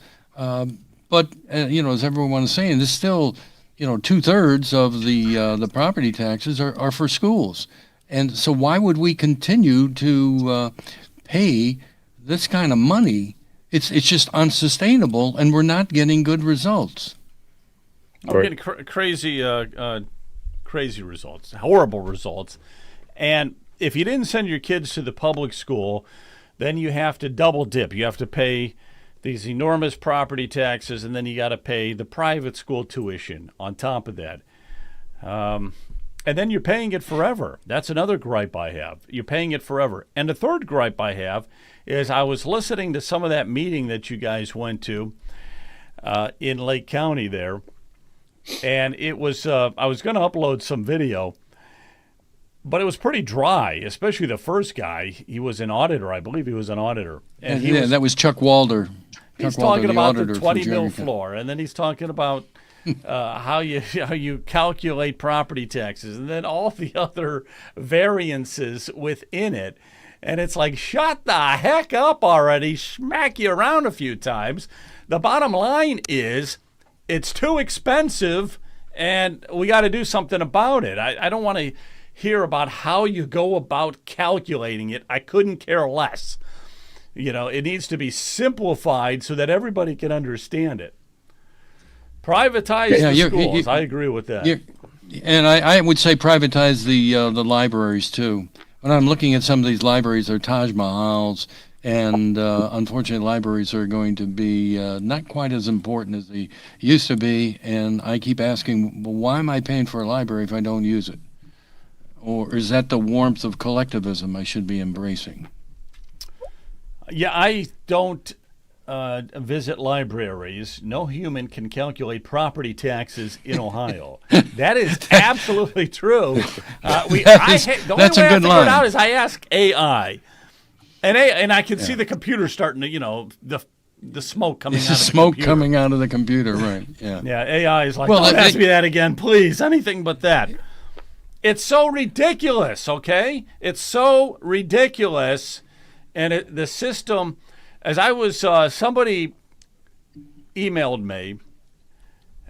But as everyone is saying, there's still, 2/3 of the property taxes are for schools, and so why would we continue to pay this kind of money? It's just unsustainable, and we're not getting good results. We're getting crazy results, horrible results, and if you didn't send your kids to the public school, then you have to double dip. You have to pay these enormous property taxes, and then you got to pay the private school tuition on top of that. And then you're paying it forever. That's another gripe I have. You're paying it forever. And the third gripe I have is I was listening to some of that meeting that you guys went to in Lake County there, and it was I was going to upload some video, but it was pretty dry, especially the first guy. He was an auditor. I believe he was an auditor. And that was Chuck Walder. He's talking about the 20 mil floor, and then he's talking about how you calculate property taxes, and then all the other variances within it. And it's like, shut the heck up already, smack you around a few times. The bottom line is it's too expensive, and we got to do something about it. I don't want to hear about how you go about calculating it. I couldn't care less. It needs to be simplified so that everybody can understand it. Privatize the schools. I agree with that. And I would say privatize the libraries too. When I'm looking at some of these libraries, they're Taj Mahals, and unfortunately, libraries are going to be not quite as important as they used to be. And I keep asking, well, why am I paying for a library if I don't use it? Or is that the warmth of collectivism I should be embracing? Yeah, I don't visit libraries. No human can calculate property taxes in Ohio. That is absolutely true. The only way I figure it out is I ask AI, and I can see the computer starting to, the smoke coming out of the smoke computer. coming out of the computer, right? Yeah. Yeah, AI is like, don't ask me that again, please. Anything but that. It's so ridiculous. Okay, it's so ridiculous, and the system. As I was, somebody emailed me,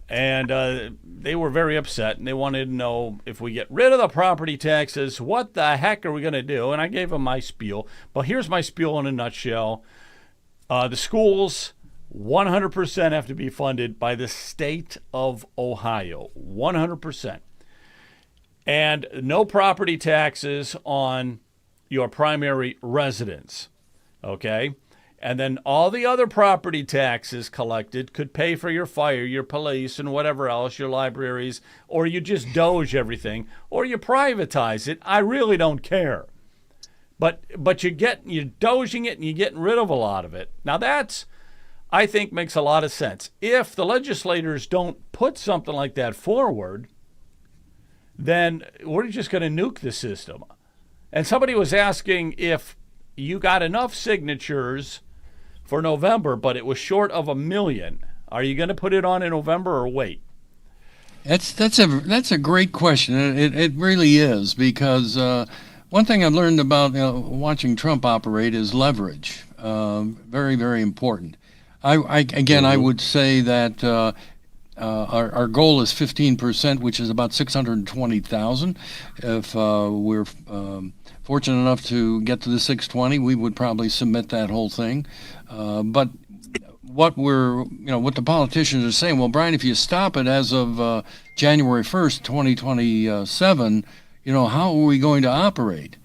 and they were very upset, and they wanted to know if we get rid of the property taxes, what the heck are we going to do? And I gave them my spiel. But here's my spiel in a nutshell. The schools 100% have to be funded by the state of Ohio, 100%. And no property taxes on your primary residence, okay? And then all the other property taxes collected could pay for your fire, your police, and whatever else, your libraries, or you just doge everything, or you privatize it. I really don't care. But you're doging it and you're getting rid of a lot of it. Now that's, I think, makes a lot of sense. If the legislators don't put something like that forward, then we're just going to nuke the system. And somebody was asking if you got enough signatures for November, but it was short of 1 million. Are you going to put it on in November or wait? That's a great question. It really is, because one thing I've learned about watching Trump operate is leverage. Very, very important. I would say that our goal is 15%, which is about 620,000. If we're fortunate enough to get to the 620, we would probably submit that whole thing. But what the politicians are saying, well, Brian, if you stop it as of January 1st, 2027, how are we going to operate?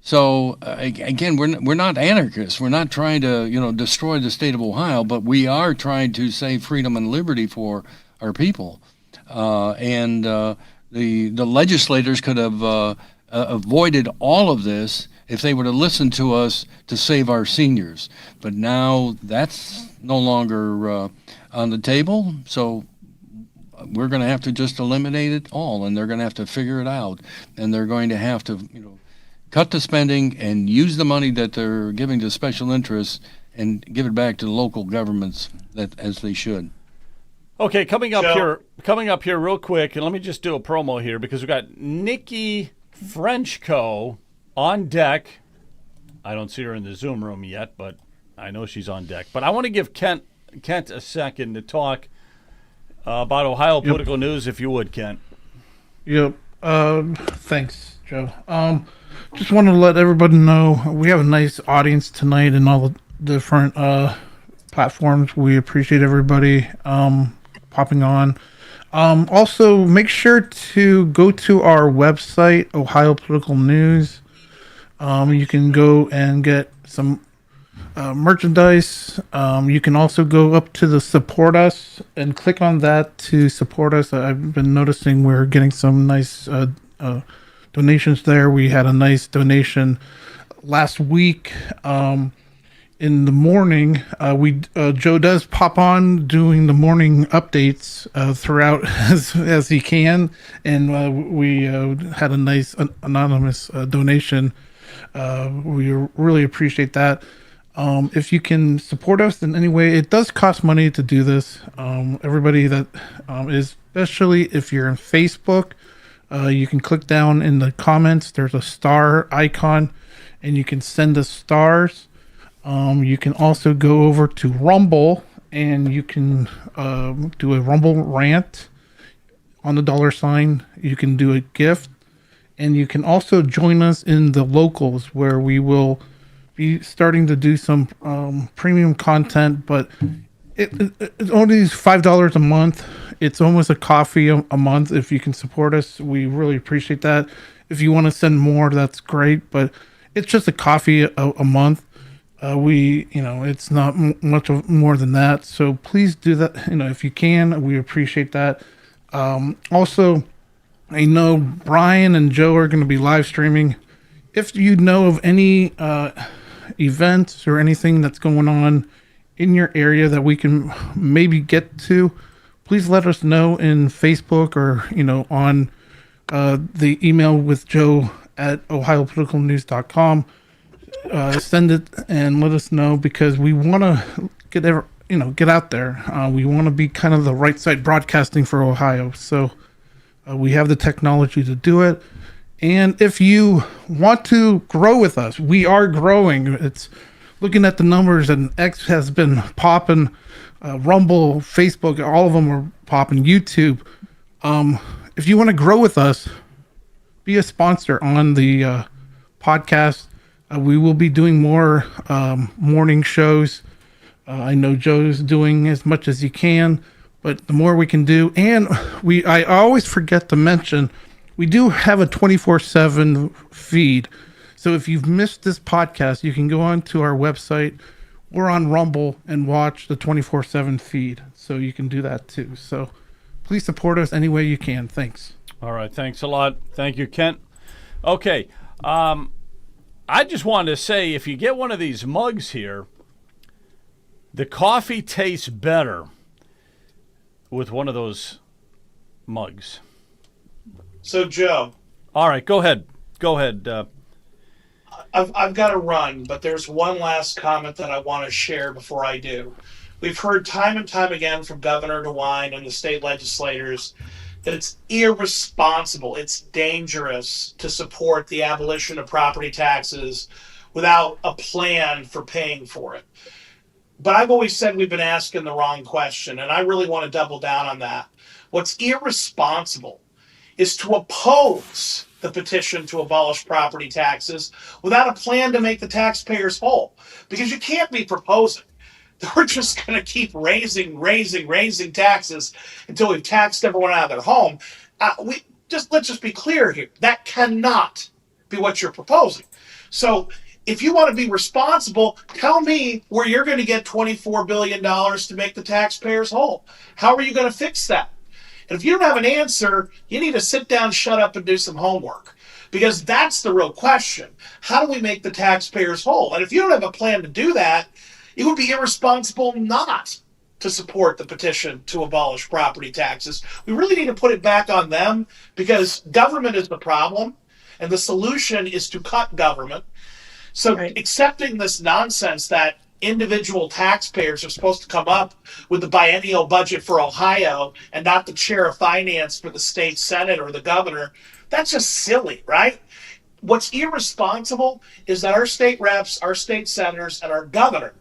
So again, we're not anarchists. We're not trying to destroy the state of Ohio, but we are trying to save freedom and liberty for our people. And the legislators could have avoided all of this if they would have listened to us to save our seniors. But now that's no longer on the table, so we're going to have to just eliminate it all, and they're going to have to figure it out, and they're going to have to cut the spending and use the money that they're giving to special interests and give it back to the local governments as they should. Okay, coming up here real quick, and let me just do a promo here because we've got Nikki Frenchko on deck. I don't see her in the Zoom room yet, but I know she's on deck. But I want to give Kent a second to talk about Ohio political news, if you would, Kent. Yep. Thanks, Joe. Just want to let everybody know we have a nice audience tonight in all the different platforms. We appreciate everybody popping on. Also, make sure to go to our website, Ohio Political News. You can go and get some merchandise. You can also go up to the support us and click on that to support us. I've been noticing we're getting some nice donations there. We had a nice donation last week. In the morning, Joe does pop on doing the morning updates throughout as he can, and we had a nice anonymous donation. We really appreciate that. If you can support us in any way, it does cost money to do this. Everybody that is, especially if you're in Facebook, you can click down in the comments. There's a star icon, and you can send us stars. You can also go over to Rumble, and you can do a Rumble rant on the $sign. You can do a gift, and you can also join us in the locals, where we will be starting to do some premium content, but it's only $5 a month. It's almost a coffee a month. If you can support us, we really appreciate that. If you want to send more, that's great, but it's just a coffee a month. It's not much more than that. So please do that. If you can, we appreciate that. Also, I know Brian and Joe are going to be live streaming. If you know of any events or anything that's going on in your area that we can maybe get to, please let us know in Facebook or on the email with Joe at ohiopoliticalnews.com. Send it and let us know, because we want to get out there. We want to be kind of the right side broadcasting for Ohio. So we have the technology to do it. And if you want to grow with us, we are growing. It's looking at the numbers, and X has been popping, Rumble, Facebook, all of them are popping, YouTube. If you want to grow with us, be a sponsor on the podcast. We will be doing more morning shows. I know Joe's doing as much as he can, but the more we can do, and I always forget to mention, we do have a 24/7 feed. So if you've missed this podcast, you can go on to our website. We're on Rumble and watch the 24/7 feed. So you can do that too. So please support us any way you can. Thanks. All right. Thanks a lot. Thank you, Kent. Okay. I just wanted to say, if you get one of these mugs here, the coffee tastes better with one of those mugs. So, Joe. All right, go ahead. I've got to run, but there's one last comment that I want to share before I do. We've heard time and time again from Governor DeWine and the state legislators that it's irresponsible, it's dangerous to support the abolition of property taxes without a plan for paying for it. But I've always said we've been asking the wrong question, and I really want to double down on that. What's irresponsible is to oppose the petition to abolish property taxes without a plan to make the taxpayers whole. Because you can't be proposing that we're just going to keep raising taxes until we've taxed everyone out of their home. Let's just be clear here. That cannot be what you're proposing. So if you want to be responsible, tell me where you're going to get $24 billion to make the taxpayers whole. How are you going to fix that? And if you don't have an answer, you need to sit down, shut up, and do some homework. Because that's the real question. How do we make the taxpayers whole? And if you don't have a plan to do that, it would be irresponsible not to support the petition to abolish property taxes. We really need to put it back on them, because government is the problem, and the solution is to cut government. So accepting this nonsense that individual taxpayers are supposed to come up with the biennial budget for Ohio and not the chair of finance for the state senate or the governor, that's just silly, right? What's irresponsible is that our state reps, our state senators, and our governor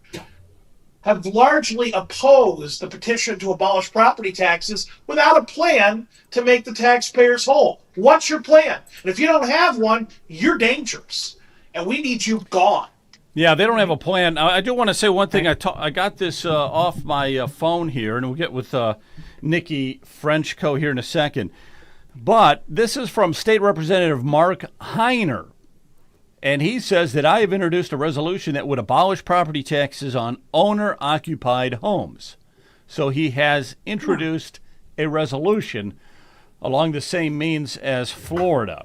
have largely opposed the petition to abolish property taxes without a plan to make the taxpayers whole. What's your plan? And if you don't have one, you're dangerous, and we need you gone. Yeah, they don't have a plan. I do want to say one thing. I got this off my phone here, and we'll get with Nikki Frenchko here in a second. But this is from State Representative Mark Heiner. And he says that I have introduced a resolution that would abolish property taxes on owner-occupied homes. So he has introduced a resolution along the same means as Florida.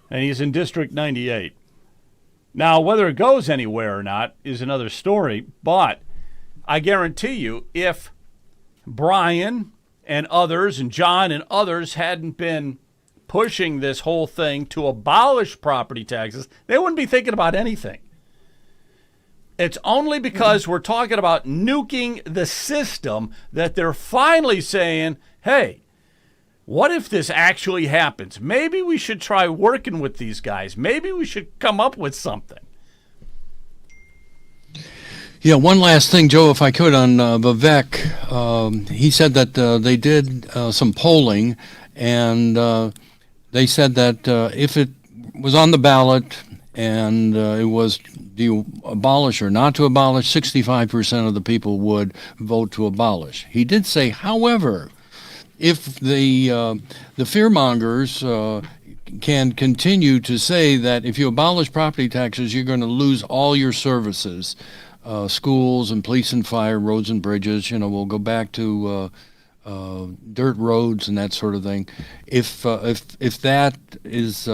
And he's in District 98. Now, whether it goes anywhere or not is another story, but I guarantee you, if Brian and others and John and others hadn't been pushing this whole thing to abolish property taxes, they wouldn't be thinking about anything. It's only because we're talking about nuking the system that they're finally saying, hey, what if this actually happens? Maybe we should try working with these guys. Maybe we should come up with something. Yeah, one last thing, Joe, if I could, on Vivek. He said that they did some polling, and they said that if it was on the ballot and it was do you abolish or not to abolish, 65% of the people would vote to abolish. He did say, however, if the fearmongers can continue to say that if you abolish property taxes, you're going to lose all your services, schools and police and fire, roads and bridges, we'll go back to dirt roads and that sort of thing. If that is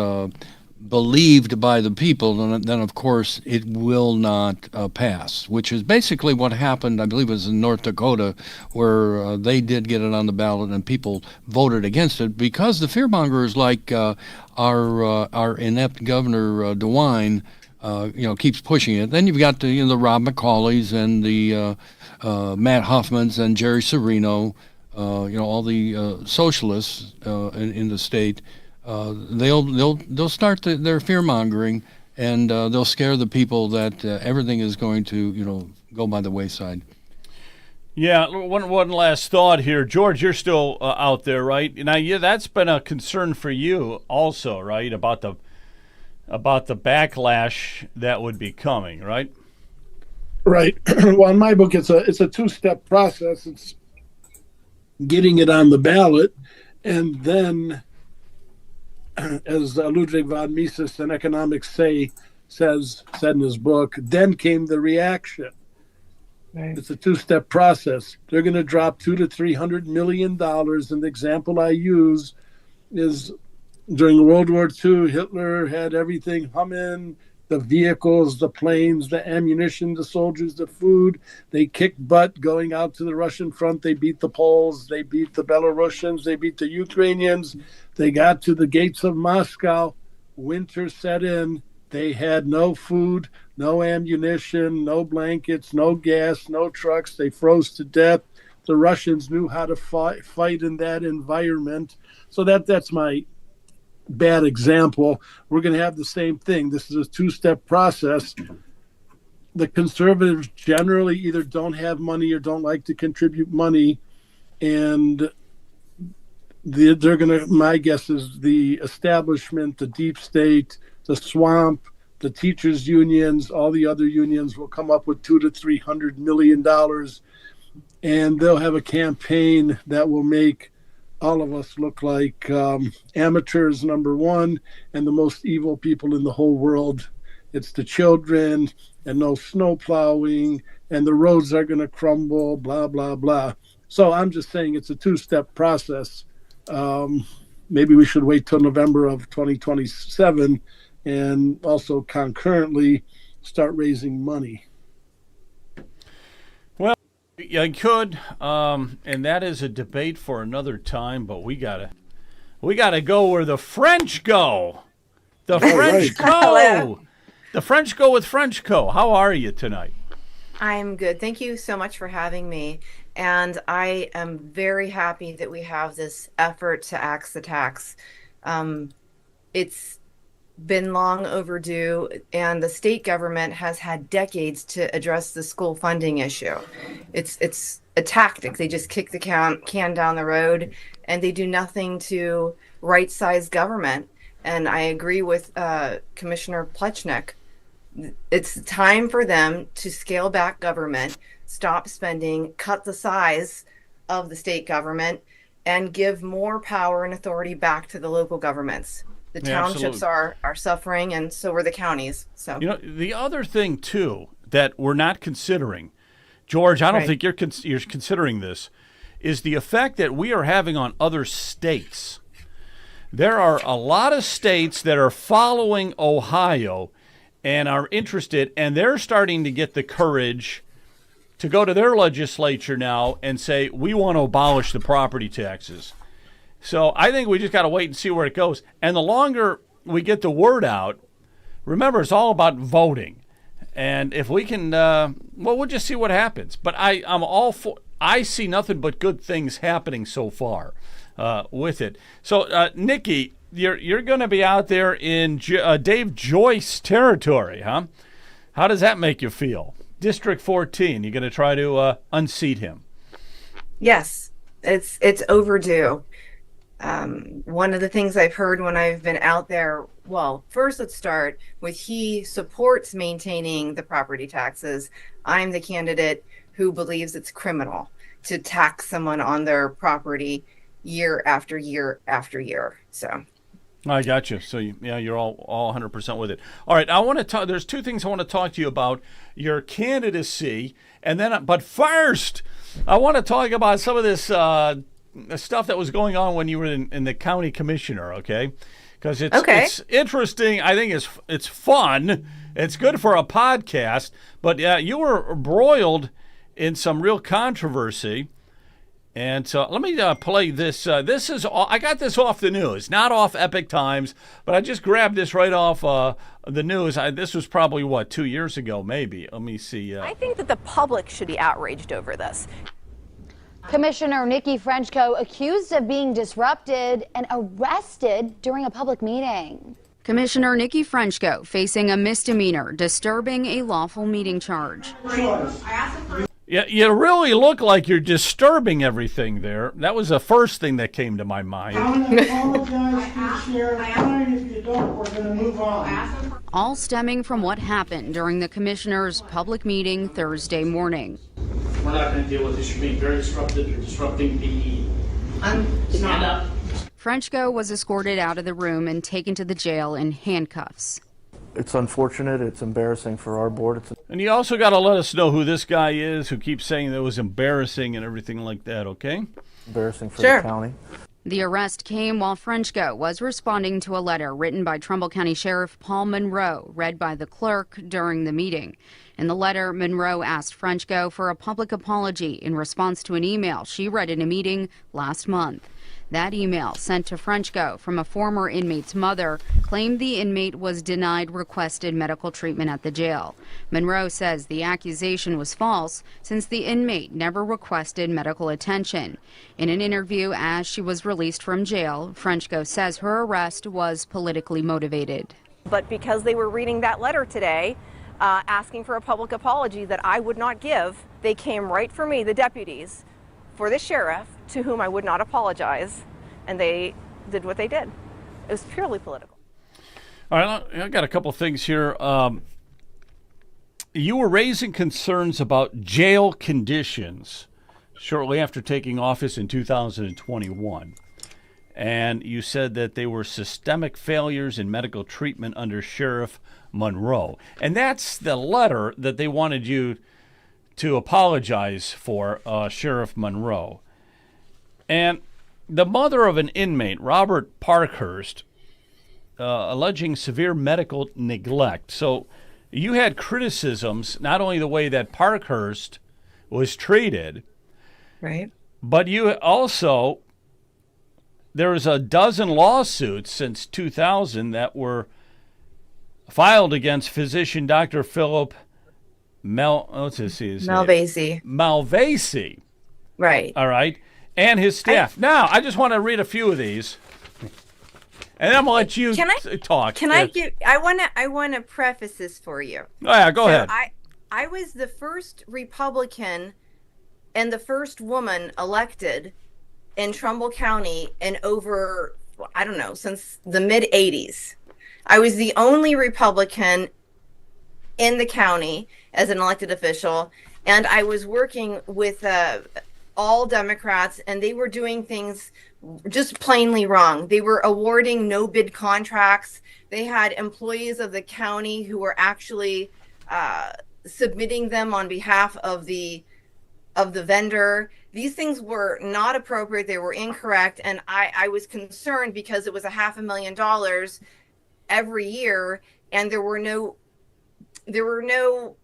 believed by the people, then of course it will not pass, which is basically what happened, I believe it was in North Dakota, where they did get it on the ballot and people voted against it because the fearmongers like our inept Governor DeWine keeps pushing it. Then you've got the Rob McCaulays and the Matt Huffmans and Jerry Serino, all the socialists in the state. They'll start their fear mongering, and they'll scare the people that everything is going to go by the wayside. Yeah, one last thought here, George. You're still out there, right? Now, that's been a concern for you also, right? About the backlash that would be coming, right? Right. Well, in my book, it's a two-step process. It's getting it on the ballot, and then, as Ludwig von Mises, an economics said in his book, then came the reaction. Right. It's a two-step process. They're going to drop $200 to $300 million, and the example I use is during World War II, Hitler had everything humming, the vehicles, the planes, the ammunition, the soldiers, the food. They kicked butt going out to the Russian front. They beat the Poles. They beat the Belarusians. They beat the Ukrainians. They got to the gates of Moscow. Winter set in. They had no food, no ammunition, no blankets, no gas, no trucks. They froze to death. The Russians knew how to fight in that environment. So that's my bad example. We're going to have the same thing. This is a two-step process. The conservatives generally either don't have money or don't like to contribute money, and they're going to, my guess is the establishment, the deep state, the swamp, the teachers unions, all the other unions will come up with $200 to $300 million, and they'll have a campaign that will make all of us look like amateurs, number one, and the most evil people in the whole world. It's the children, and no snow plowing, and the roads are going to crumble, blah, blah, blah. So I'm just saying it's a two-step process. Maybe we should wait till November of 2027 and also concurrently start raising money. Yeah, I could, and that is a debate for another time. But we gotta go where the French go. The French go. The French go with Frenchko. How are you tonight? I'm good. Thank you so much for having me. And I am very happy that we have this effort to axe the tax. It's been long overdue, and the state government has had decades to address the school funding issue. It's a tactic. They just kick the can down the road, and they do nothing to right-size government. And I agree with Commissioner Plechnik. It's time for them to scale back government, stop spending, cut the size of the state government, and give more power and authority back to the local governments. The Yeah, townships are suffering, and so are the counties. So the other thing too that we're not considering, George, I don't think you're considering this, is the effect that we are having on other states. There are a lot of states that are following Ohio and are interested, and they're starting to get the courage to go to their legislature now and say, we want to abolish the property taxes. So I think we just got to wait and see where it goes. And the longer we get the word out, remember, it's all about voting. And if we can, we'll just see what happens. But I'm all for, I see nothing but good things happening so far with it. So, Nikki, you're going to be out there in Dave Joyce territory, huh? How does that make you feel? District 14, you're going to try to unseat him. yes, it's overdue. One of the things I've heard when I've been out there, well, first let's start with he supports maintaining the property taxes. I'm the candidate who believes it's criminal to tax someone on their property year after year after year. So I got you. So you're all 100% with it. All right, I want to talk. There's two things I want to talk to you about: your candidacy, and then. But first, I want to talk about some of this stuff that was going on when you were in the county commissioner. Okay, because it's interesting. I think it's fun. It's good for a podcast. But you were embroiled in some real controversy. And so let me play this. This is I got this off the news, not off Epic Times, but I just grabbed this right off the news. This was probably, 2 years ago, maybe. Let me see. I think that the public should be outraged over this. Commissioner Nikki Frenchko accused of being disrupted and arrested during a public meeting. Commissioner Nikki Frenchko facing a misdemeanor, disturbing a lawful meeting charge. Yeah, you really look like you're disturbing everything there. That was the first thing that came to my mind. I'm going to apologize to the sheriff. Fine, if you don't, we're going to move on. All stemming from what happened during the commissioner's public meeting Thursday morning. We're not going to deal with this. You're being very disruptive. You're disrupting the... Stand up. Frenchko was escorted out of the room and taken to the jail in handcuffs. It's unfortunate. It's embarrassing for our board. And you also got to let us know who this guy is who keeps saying that it was embarrassing and everything like that, okay? Embarrassing for the county. The arrest came while Frenchko was responding to a letter written by Trumbull County Sheriff Paul Monroe, read by the clerk during the meeting. In the letter, Monroe asked Frenchko for a public apology in response to an email she read in a meeting last month. That email, sent to Frenchko from a former inmate's mother, claimed the inmate was denied requested medical treatment at the jail. Monroe says the accusation was false since the inmate never requested medical attention. In an interview as she was released from jail, Frenchko says her arrest was politically motivated. But because they were reading that letter today, asking for a public apology that I would not give, they came right for me, the deputies, for the sheriff, to whom I would not apologize, and they did what they did. It was purely political. All right, I got a couple of things here. You were raising concerns about jail conditions shortly after taking office in 2021. And you said that they were systemic failures in medical treatment under Sheriff Monroe. And that's the letter that they wanted you to apologize for, Sheriff Monroe. And the mother of an inmate, Robert Parkhurst, alleging severe medical neglect. So you had criticisms, not only the way that Parkhurst was treated, right, but you also, there was a dozen lawsuits since 2000 that were filed against physician Dr. Philip Malvasi. Malvasi. Right. All right. And his staff. Now, I just want to read a few of these. And then I'm going to let you talk. Can I want to preface this for you. Oh, yeah, go ahead. I was the first Republican and the first woman elected in Trumbull County in over, I don't know, since the mid-'80s. I was the only Republican in the county as an elected official, and I was working with all Democrats, and they were doing things just plainly wrong. They were awarding no bid contracts. They had employees of the county who were actually submitting them on behalf of the vendor. These things were not appropriate. They were incorrect. And I was concerned because it was $500,000 every year, and there was no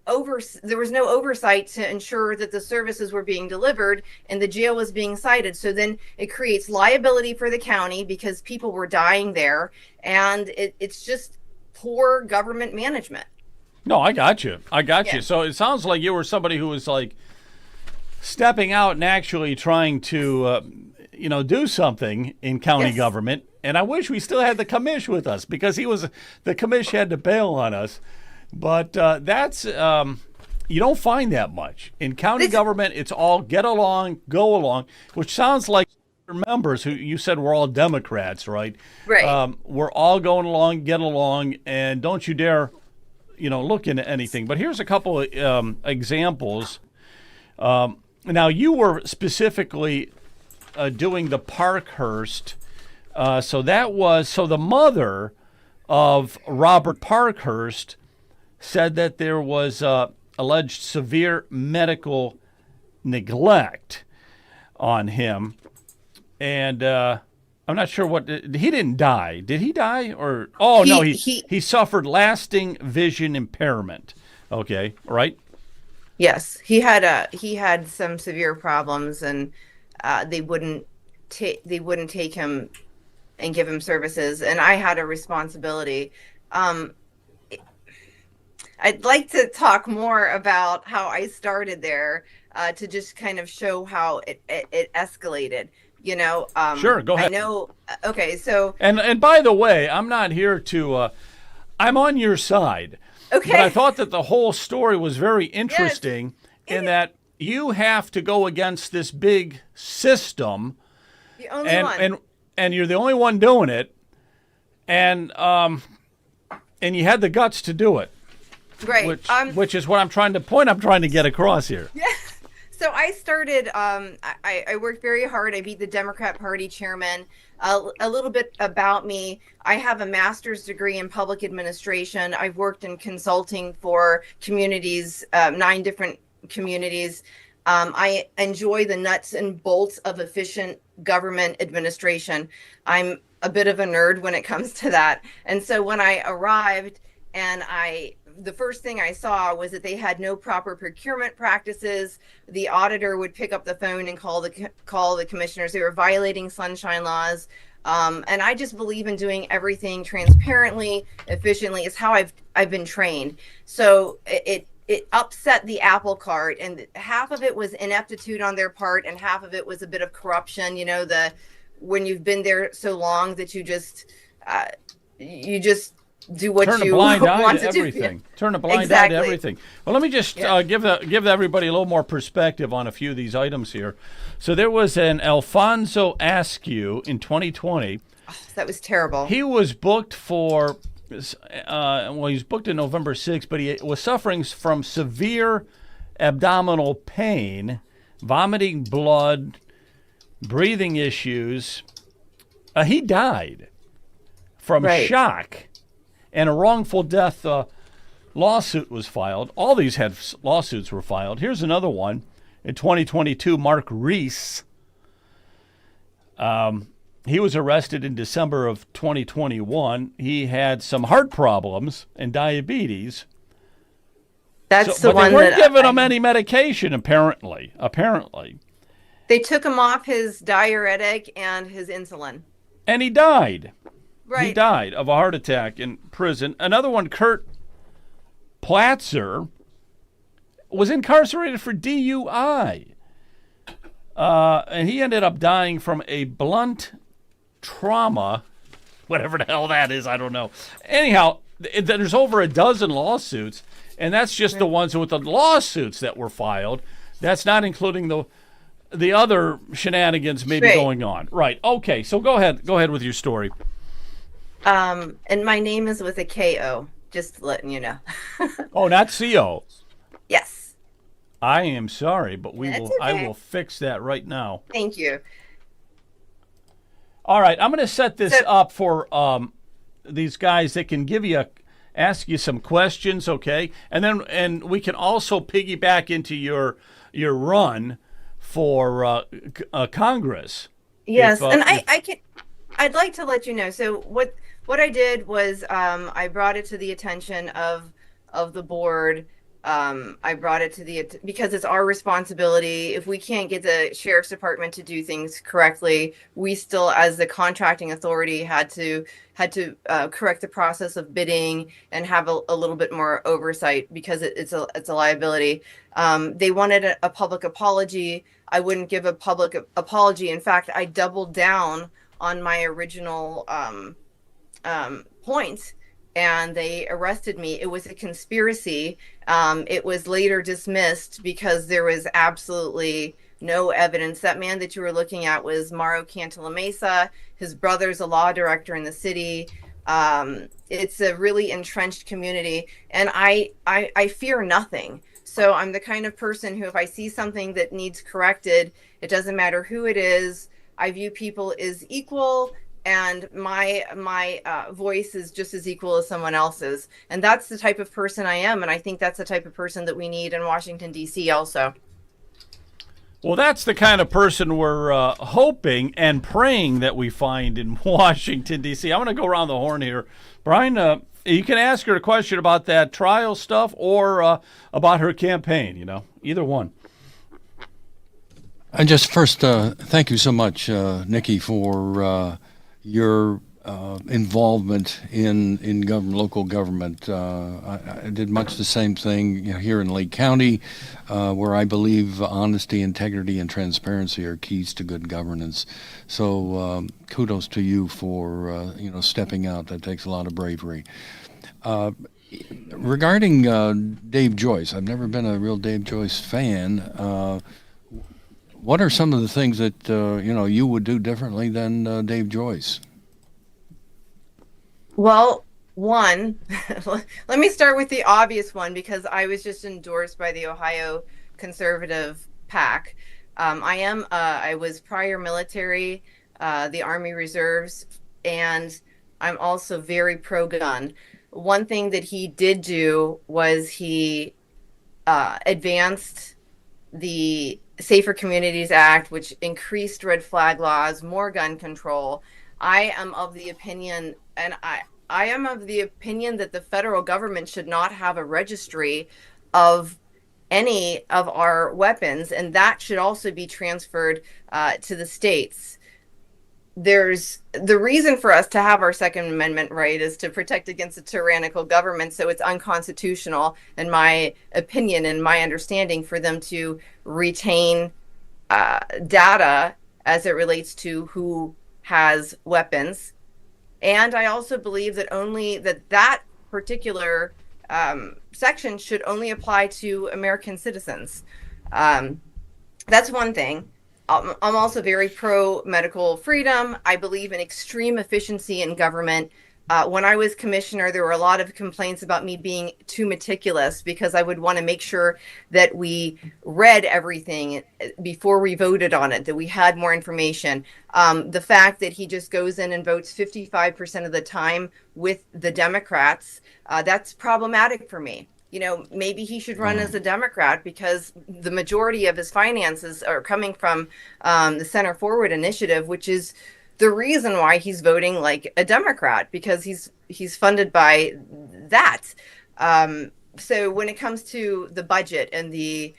oversight to ensure that the services were being delivered, and the jail was being cited. So then it creates liability for the county because people were dying there, and it's just poor government management. No, I got you. You. So it sounds like you were somebody who was like stepping out and actually trying to, do something in county government. And I wish we still had the commish with us, because the commish had to bail on us. But that's, you don't find that much. In county government, it's all get along, go along, which sounds like your members, who you said were all Democrats, right? Right. We're all going along, get along, and don't you dare, look into anything. But here's a couple of examples. Now, you were specifically doing the Parkhurst. So the mother of Robert Parkhurst said that there was alleged severe medical neglect on him. And I'm not sure he didn't die. Did he die? Or, no, he suffered lasting vision impairment. Okay, right? Yes, he had some severe problems, and they wouldn't take him and give him services, and I had a responsibility. I'd like to talk more about how I started there, to just kind of show how it escalated. Sure, go ahead. I know. Okay, so and by the way, I'm not here to. I'm on your side. Okay. But I thought that the whole story was very interesting in that you have to go against this big system. The only one. And you're the only one doing it. And you had the guts to do it. Right. Which is what I'm trying to get across here. Yeah. So I started, I worked very hard. I beat the Democrat Party chairman. A little bit about me. I have a master's degree in public administration. I've worked in consulting for communities, 9 different communities. I enjoy the nuts and bolts of efficient government administration. I'm a bit of a nerd when it comes to that. And so when I arrived, and the first thing I saw was that they had no proper procurement practices. The auditor would pick up the phone and call the commissioners. They were violating sunshine laws. And I just believe in doing everything transparently, efficiently. It's how I've been trained. So it upset the apple cart, and half of it was ineptitude on their part, and half of it was a bit of corruption. When you've been there so long that you just do what Turn you a blind eye want to to everything. do. Turn a blind eye to everything. Well, let me just give everybody a little more perspective on a few of these items here. So there was an Alfonso Askew in 2020. Oh, that was terrible. He was booked for, he was booked in November 6th, but he was suffering from severe abdominal pain, vomiting blood, breathing issues. He died from shock. And a wrongful death lawsuit was filed. All these lawsuits were filed. Here's another one. In 2022, Mark Reese, he was arrested in December of 2021. He had some heart problems and diabetes. That's the one. They weren't giving him any medication, apparently. They took him off his diuretic and his insulin. And he died. Right. He died of a heart attack in prison. Another one, Kurt Platzer, was incarcerated for DUI. And he ended up dying from a blunt trauma, whatever the hell that is, I don't know. Anyhow, there's over a dozen lawsuits, and that's just the ones with the lawsuits that were filed. That's not including the other shenanigans maybe going on. Right. Okay, so go ahead with your story. And my name is with a K-O, just letting you know. Oh, not C-O. Yes. I am sorry, but Okay. I will fix that right now. Thank you. All right, I'm going to set this up for these guys that can ask you some questions, okay? And we can also piggyback into your run for Congress. Yes, and I'd like to let you know. So what I did was I brought it to the attention of the board. I brought it to because it's our responsibility. If we can't get the sheriff's department to do things correctly, we still, as the contracting authority, had to correct the process of bidding and have a little bit more oversight because it's a liability. They wanted a public apology. I wouldn't give a public apology. In fact, I doubled down on my original points, and they arrested me. It was a conspiracy. It was later dismissed because there was absolutely no evidence. That man that you were looking at was Mauro Cantalamessa. His brother's a law director in the city. It's a really entrenched community, and I fear nothing. So I'm the kind of person who, if I see something that needs corrected, it doesn't matter who it is. I view people as equal, and my voice is just as equal as someone else's. And that's the type of person I am, and I think that's the type of person that we need in Washington, D.C. also. Well, that's the kind of person we're hoping and praying that we find in Washington, D.C. I'm going to go around the horn here. Brian, you can ask her a question about that trial stuff or about her campaign, either one. I just first thank you so much, Nikki, for your involvement in local government. I did much the same thing here in Lake County, where I believe honesty, integrity, and transparency are keys to good governance. So kudos to you for stepping out. That takes a lot of bravery. Regarding Dave Joyce, I've never been a real Dave Joyce fan. What are some of the things that you would do differently than Dave Joyce? Well, one, let me start with the obvious one, because I was just endorsed by the Ohio Conservative PAC. I was prior military, the Army Reserves, and I'm also very pro-gun. One thing that he did do was he advanced the Safer Communities Act, which increased red flag laws, more gun control. I am of the opinion, and I am of the opinion that the federal government should not have a registry of any of our weapons, and that should also be transferred to the states. There's the reason for us to have our Second Amendment right is to protect against a tyrannical government. So it's unconstitutional, in my opinion and my understanding, for them to retain data as it relates to who has weapons. And I also believe that that particular section should only apply to American citizens. That's one thing. I'm also very pro medical freedom. I believe in extreme efficiency in government. When I was commissioner, there were a lot of complaints about me being too meticulous because I would want to make sure that we read everything before we voted on it, that we had more information. The fact that he just goes in and votes 55% of the time with the Democrats, that's problematic for me. Maybe he should run as a Democrat, because the majority of his finances are coming from the Center Forward Initiative, which is the reason why he's voting like a Democrat, because he's funded by that. So when it comes to the budget and the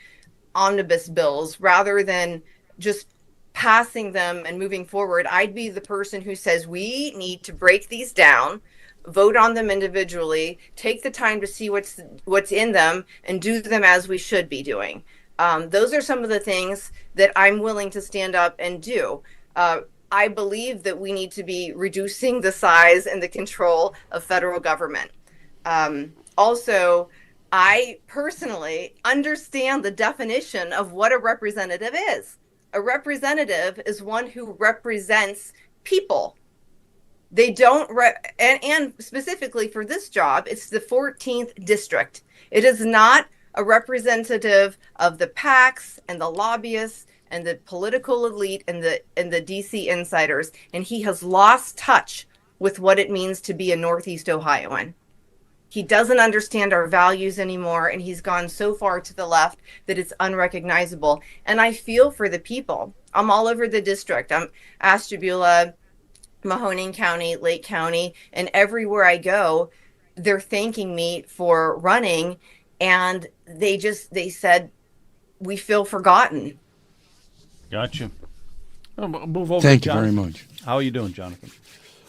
omnibus bills, rather than just passing them and moving forward, I'd be the person who says we need to break these down, vote on them individually, take the time to see what's in them, and do them as we should be doing. Those are some of the things that I'm willing to stand up and do. I believe that we need to be reducing the size and the control of federal government. Also, I personally understand the definition of what a representative is. A representative is one who represents people. They don't, and specifically for this job, it's the 14th district. It is not a representative of the PACs and the lobbyists and the political elite and the DC insiders, and he has lost touch with what it means to be a Northeast Ohioan. He doesn't understand our values anymore, and he's gone so far to the left that it's unrecognizable. And I feel for the people. I'm all over the district. I'm Ashtabula, Mahoning County, Lake County, and everywhere I go, they're thanking me for running, and they said, we feel forgotten. Gotcha. Move over. Thank you very much. How are you doing, Jonathan?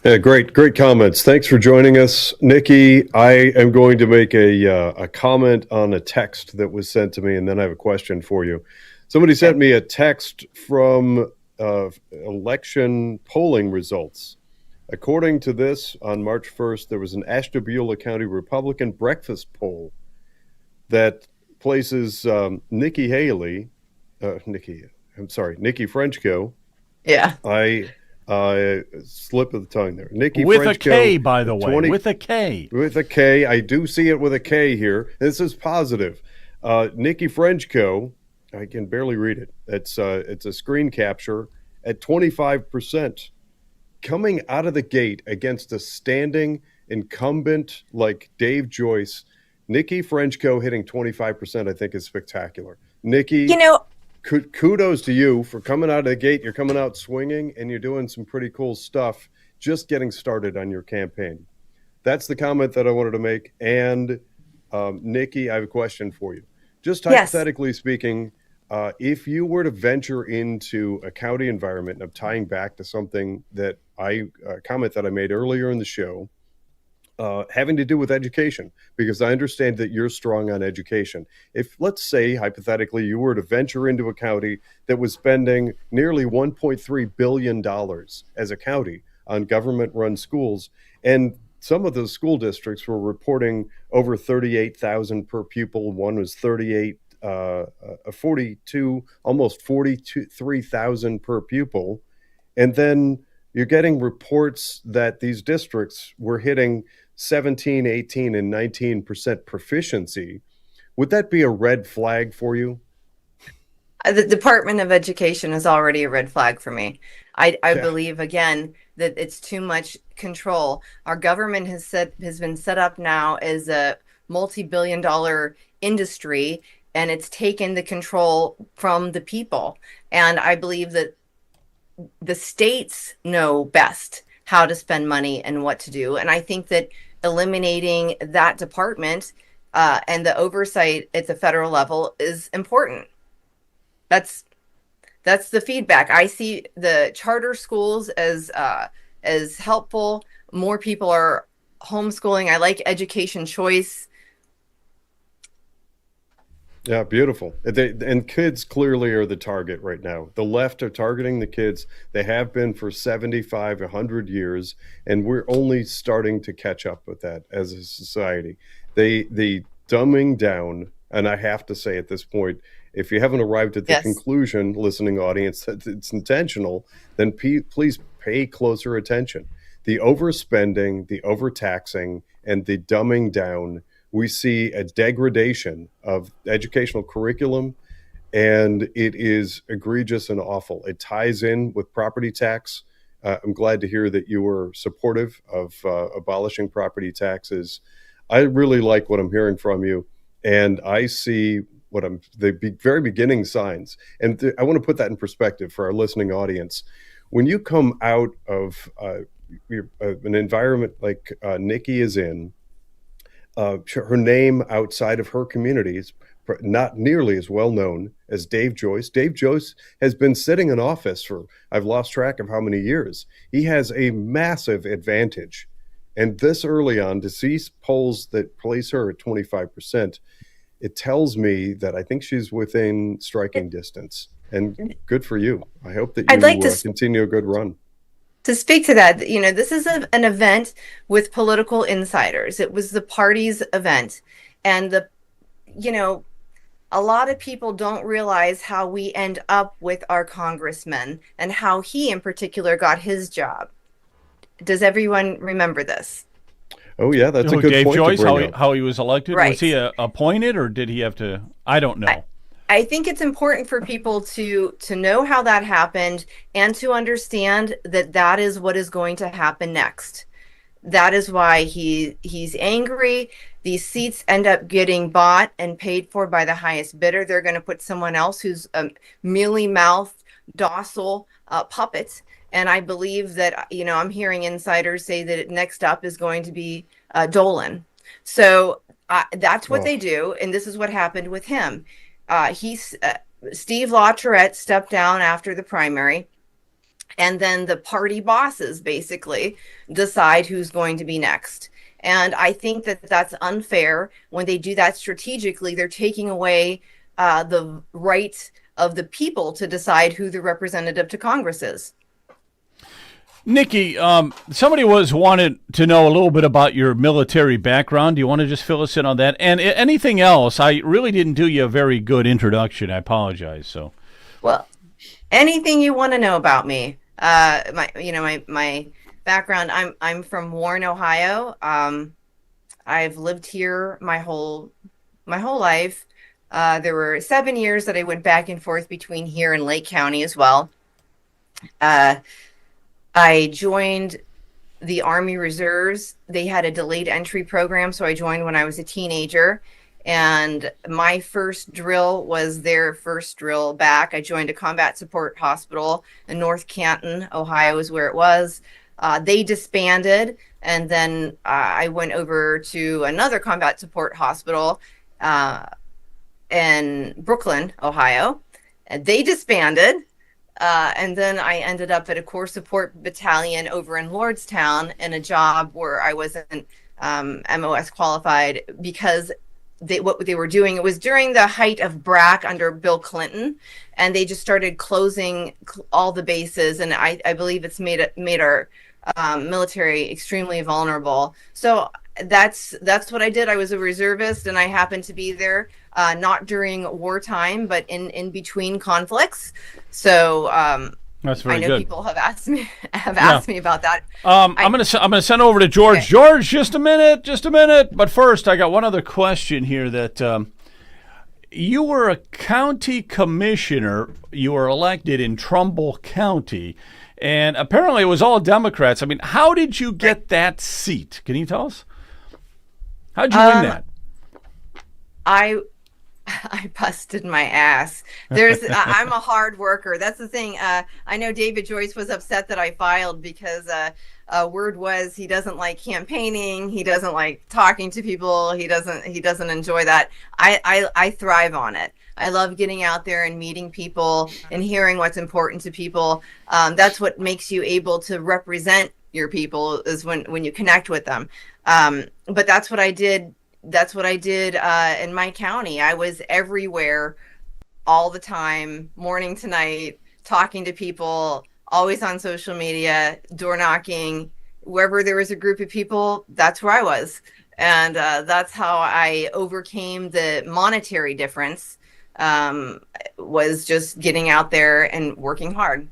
Yeah, great comments. Thanks for joining us, Nikki. I am going to make a comment on a text that was sent to me, and then I have a question for you. Somebody sent me a text from election polling results. According to this, on March 1st, there was an Ashtabula County Republican breakfast poll that places Nikki Frenchko. Yeah. Slip of the tongue there. Nikki with Frenchko, a K, by the way. With a K. With a K. I do see it with a K here. This is positive. Nikki Frenchko, I can barely read it. It's a screen capture at 25%. Coming out of the gate against a standing incumbent like Dave Joyce, Nikki Frenchko hitting 25%, I think, is spectacular. Nikki, kudos to you for coming out of the gate. You're coming out swinging, and you're doing some pretty cool stuff just getting started on your campaign. That's the comment that I wanted to make. And Nikki, I have a question for you. Just hypothetically speaking, if you were to venture into a county environment, of tying back to something that comment that I made earlier in the show, having to do with education, because I understand that you're strong on education. If, let's say, hypothetically, you were to venture into a county that was spending nearly $1.3 billion as a county on government-run schools, and some of those school districts were reporting over 38,000 per pupil. One was 42, almost 43,000 per pupil. And then you're getting reports that these districts were hitting 17, 18, and 19% proficiency. Would that be a red flag for you? The Department of Education is already a red flag for me. I believe, again, that it's too much control. Our government has been set up now as a multi-billion-dollar industry, and it's taken the control from the people. And I believe that the states know best how to spend money and what to do. And I think that eliminating that department and the oversight at the federal level is important. That's the feedback. I see the charter schools as helpful. More people are homeschooling. I like education choice. Yeah, beautiful. And kids clearly are the target right now. The left are targeting the kids. They have been for 75, 100 years, and we're only starting to catch up with that as a society. The dumbing down, and I have to say at this point, if you haven't arrived at the conclusion, listening audience, that it's intentional, then please pay closer attention. The overspending, the overtaxing, and the dumbing down, we see a degradation of educational curriculum, and it is egregious and awful. It ties in with property tax. I'm glad to hear that you were supportive of abolishing property taxes. I really like what I'm hearing from you, and I see the very beginning signs. And I want to put that in perspective for our listening audience. When you come out of an environment like Nikki is in, her name outside of her community is not nearly as well known as Dave Joyce. Dave Joyce has been sitting in office for, I've lost track of how many years. He has a massive advantage. And this early on, to see polls that place her at 25%, it tells me that I think she's within striking distance. And good for you. I hope that you continue a good run. To speak to that, this is an event with political insiders. It was the party's event. And a lot of people don't realize how we end up with our congressman and how he in particular got his job. Does everyone remember this? Oh, yeah, that's a good Dave point. Joyce, how he was elected? Right. Was he appointed, or did he have to? I don't know. I think it's important for people to know how that happened and to understand that that is what is going to happen next. That is why he's angry. These seats end up getting bought and paid for by the highest bidder. They're going to put someone else who's a mealy-mouthed, docile puppet. And I believe that, I'm hearing insiders say that next up is going to be Dolan. So that's what they do. And this is what happened with him. Steve LaTourette stepped down after the primary. And then the party bosses basically decide who's going to be next. And I think that that's unfair. When they do that strategically, they're taking away the right of the people to decide who the representative to Congress is. Nikki, somebody wanted to know a little bit about your military background. Do you want to just fill us in on that? And anything else? I really didn't do you a very good introduction. I apologize. So, well, anything you want to know about me? My background. I'm from Warren, Ohio. I've lived here my whole life. There were 7 years that I went back and forth between here and Lake County as well. I joined the Army Reserves. They had a delayed entry program, so I joined when I was a teenager. And my first drill was their first drill back. I joined a combat support hospital in North Canton, Ohio is where it was. They disbanded, and then I went over to another combat support hospital in Brooklyn, Ohio. And they disbanded. And then I ended up at a Corps Support Battalion over in Lordstown in a job where I wasn't MOS qualified because what they were doing, it was during the height of BRAC under Bill Clinton, and they just started closing all the bases, and I believe it's made our military extremely vulnerable. So that's what I did. I was a reservist, and I happened to be there not during wartime, but in between conflicts. So that's very I know good. people have asked me about that. I'm gonna send over to George. Okay. George, just a minute. But first, I got one other question here. That you were a county commissioner. You were elected in Trumbull County, and apparently it was all Democrats. I mean, how did you get that seat? Can you tell us? How'd you win that? I busted my ass. I'm a hard worker. That's the thing. I know David Joyce was upset that I filed because word was he doesn't like campaigning. He doesn't like talking to people. He doesn't enjoy that. I thrive on it. I love getting out there and meeting people and hearing what's important to people. That's what makes you able to represent your people, is when you connect with them. But that's what I did. That's what I did in my county. I was everywhere all the time, morning to night, talking to people, always on social media, door knocking. Wherever there was a group of people, that's where I was. And that's how I overcame the monetary difference, was just getting out there and working hard.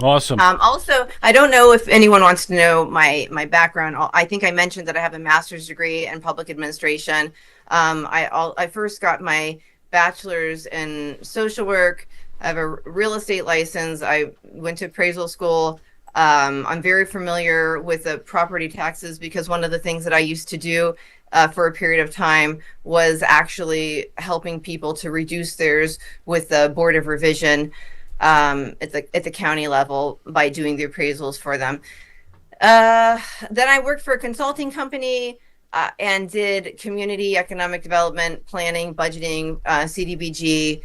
Awesome. Also, I don't know if anyone wants to know my background. I think I mentioned that I have a master's degree in public administration. I first got my bachelor's in social work. I have a real estate license. I went to appraisal school. I'm very familiar with the property taxes because one of the things that I used to do for a period of time was actually helping people to reduce theirs with the Board of Revision. At the county level by doing the appraisals for them. Then I worked for a consulting company and did community economic development, planning, budgeting, CDBG,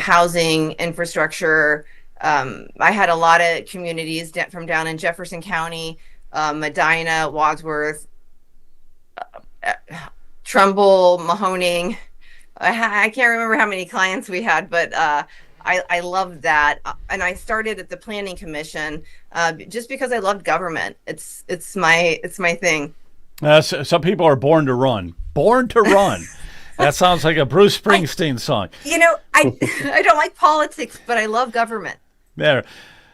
housing, infrastructure. I had a lot of communities from down in Jefferson County, Medina, Wadsworth, Trumbull, Mahoning. I can't remember how many clients we had, but I loved that, and I started at the Planning Commission just because I loved government. It's my thing. Some people are born to run. Born to run. That sounds like a Bruce Springsteen song. I don't like politics, but I love government. There,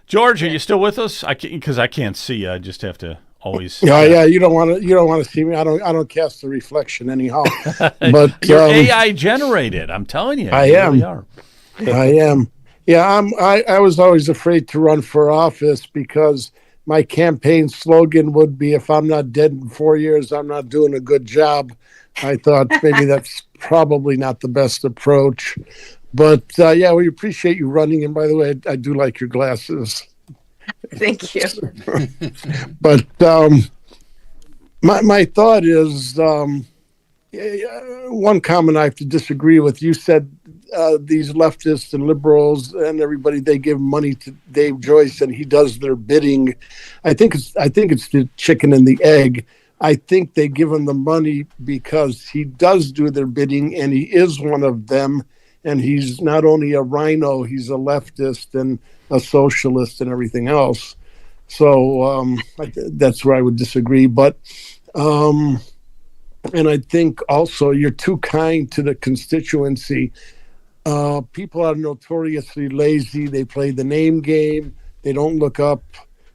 George, are you still with us? Because I can't see. I just have to always. Yeah. You don't want to see me. I don't cast a reflection anyhow. But you're AI generated. I'm telling you. I am. Really are. I am. Yeah, I was always afraid to run for office because my campaign slogan would be, if I'm not dead in 4 years, I'm not doing a good job. I thought maybe that's probably not the best approach. But yeah, we appreciate you running. And by the way, I do like your glasses. Thank you. But my thought is one comment I have to disagree with. You said these leftists and liberals and everybody, they give money to Dave Joyce and he does their bidding. I think it's the chicken and the egg. I think they give him the money because he does do their bidding and he is one of them. And he's not only a rhino, he's a leftist and a socialist and everything else. So that's where I would disagree. But and I think also you're too kind to the constituency. People are notoriously lazy. They play the name game. They don't look up,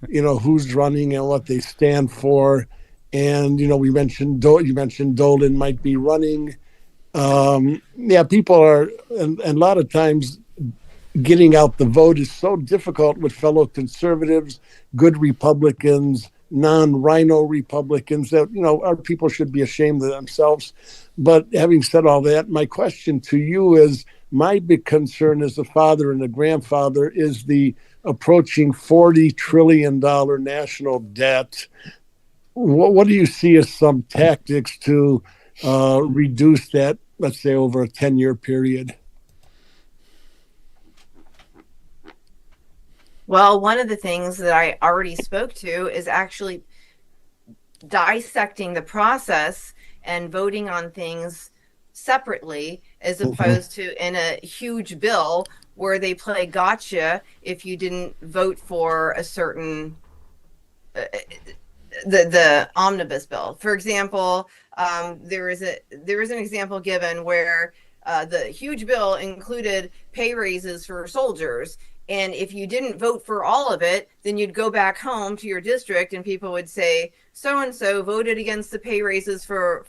who's running and what they stand for. And, you mentioned Dolan might be running. People are, and a lot of times getting out the vote is so difficult with fellow conservatives, good Republicans, non-rhino Republicans that, our people should be ashamed of themselves. But having said all that, my question to you is, my big concern as a father and a grandfather is the approaching $40 trillion national debt. What do you see as some tactics to reduce that, let's say, over a 10-year period? Well, one of the things that I already spoke to is actually dissecting the process and voting on things separately, as opposed to in a huge bill where they play gotcha if you didn't vote for a certain the omnibus bill. For example, there is an example given where the huge bill included pay raises for soldiers. And if you didn't vote for all of it, then you'd go back home to your district and people would say, so-and-so voted against the pay raises for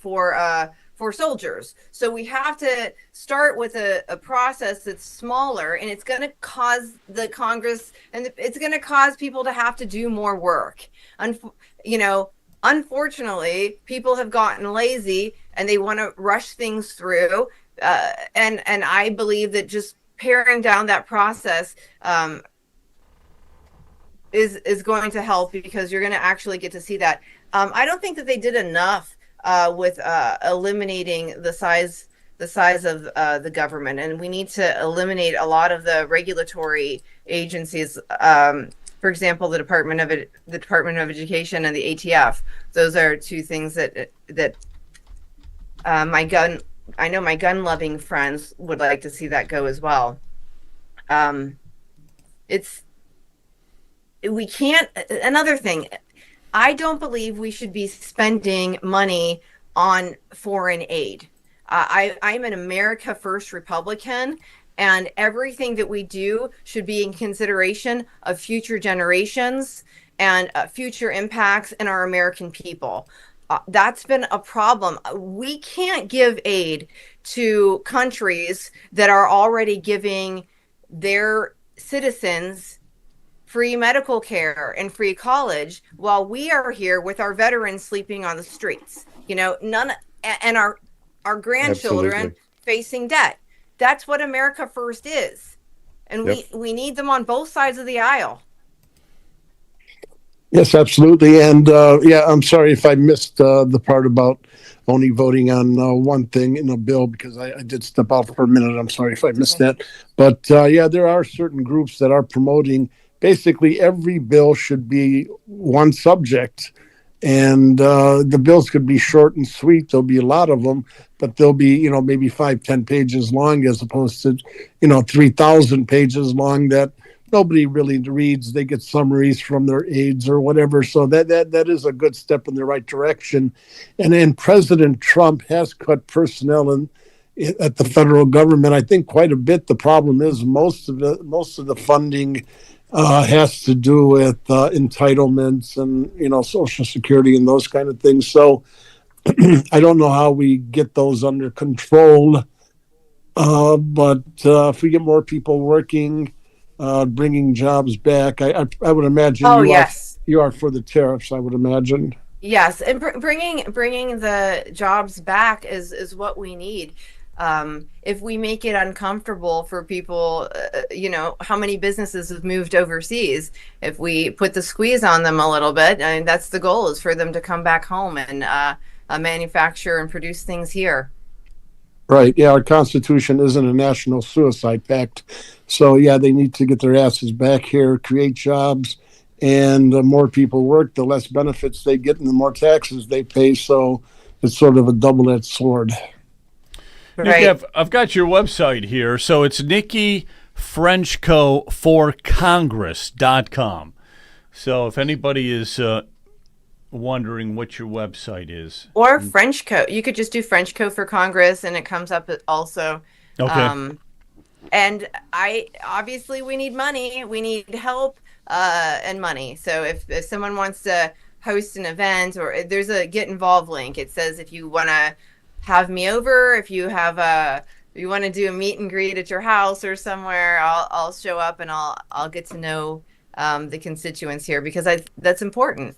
soldiers. So we have to start with a process that's smaller, and it's going to cause the Congress, and it's going to cause people to have to do more work. Unfortunately, people have gotten lazy and they want to rush things through. And I believe that just paring down that process is going to help, because you're going to actually get to see that. I don't think that they did enough with eliminating the size of the government, and we need to eliminate a lot of the regulatory agencies. For example, the Department of Education and the ATF. Those are two things that my gun-loving friends would like to see that go as well. We can't. Another thing, I don't believe we should be spending money on foreign aid. I'm an America First Republican, and everything that we do should be in consideration of future generations and future impacts in our American people. That's been a problem. We can't give aid to countries that are already giving their citizens free medical care and free college, while we are here with our veterans sleeping on the streets. And our grandchildren Absolutely. facing debt. That's what America First is. And we need them on both sides of the aisle. Yes, absolutely. And I'm sorry if I missed the part about only voting on one thing in a bill, because I did step out for a minute. I'm sorry if I missed that. But there are certain groups that are promoting basically every bill should be one subject. And the bills could be short and sweet. There'll be a lot of them, but they'll be, maybe 5-10 pages long, as opposed to, 3,000 pages long that nobody really reads. They get summaries from their aides or whatever. So that is a good step in the right direction. And then President Trump has cut personnel at the federal government, I think, quite a bit. The problem is most of the funding has to do with entitlements and, Social Security and those kind of things. So I don't know how we get those under control. But if we get more people working, bringing jobs back, I would imagine you are for the tariffs, I would imagine. Yes, and bringing the jobs back is what we need. If we make it uncomfortable for people, how many businesses have moved overseas? If we put the squeeze on them a little bit, I mean, that's the goal, is for them to come back home and manufacture and produce things here. Right. Yeah, our Constitution isn't a national suicide pact. So, yeah, they need to get their asses back here, create jobs, and the more people work, the less benefits they get and the more taxes they pay. So it's sort of a double-edged sword. Right. Nikki, I've got your website here. So it's Nikki Frenchko for Congress.com. So if anybody is wondering what your website is. Or Frenchko. You could just do Frenchko for Congress and it comes up also. Okay. And we need money. We need help and money. So if someone wants to host an event, or there's a get involved link, it says if you want to have me over, if you want to do a meet and greet at your house or somewhere, I'll show up and I'll get to know the constituents here, because that's important.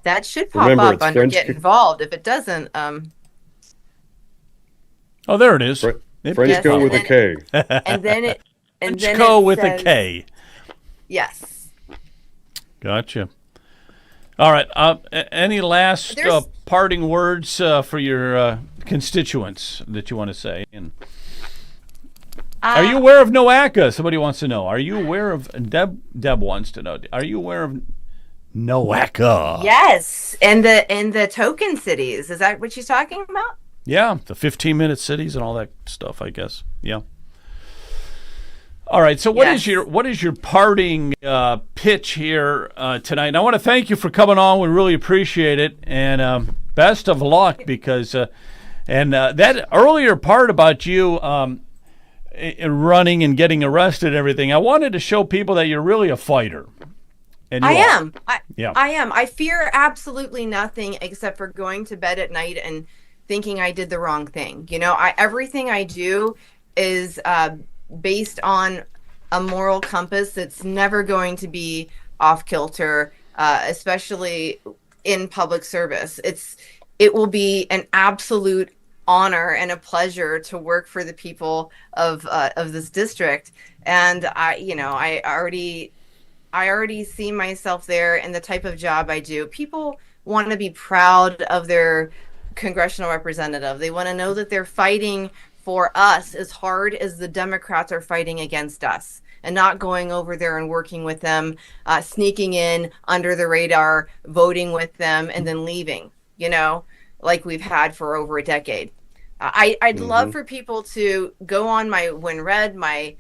That should pop up under get involved. If it doesn't, oh, there it is. Frenchko with a K. And then Frenchko with a K. Yes. Gotcha. All right. Any last parting words for your constituents that you want to say? And are you aware of NOACA? Somebody wants to know. Are you aware of Deb wants to know. Are you aware of NOACA? Yes, and the token cities. Is that what she's talking about? Yeah, the 15-minute cities and all that stuff, I guess. Yeah. All right. So what is your parting pitch here tonight? And I want to thank you for coming on. We really appreciate it, and best of luck, because that earlier part about you running and getting arrested and everything, I wanted to show people that you're really a fighter. And I am. I fear absolutely nothing except for going to bed at night and thinking I did the wrong thing. Everything I do is based on a moral compass that's never going to be off kilter, especially in public service. It will be an absolute honor and a pleasure to work for the people of this district. And I already see myself there in the type of job I do. People want to be proud of their congressional representative. They want to know that they're fighting for us as hard as the Democrats are fighting against us, and not going over there and working with them, sneaking in under the radar, voting with them, and then leaving, like we've had for over a decade. I'd love for people to go on my WinRed,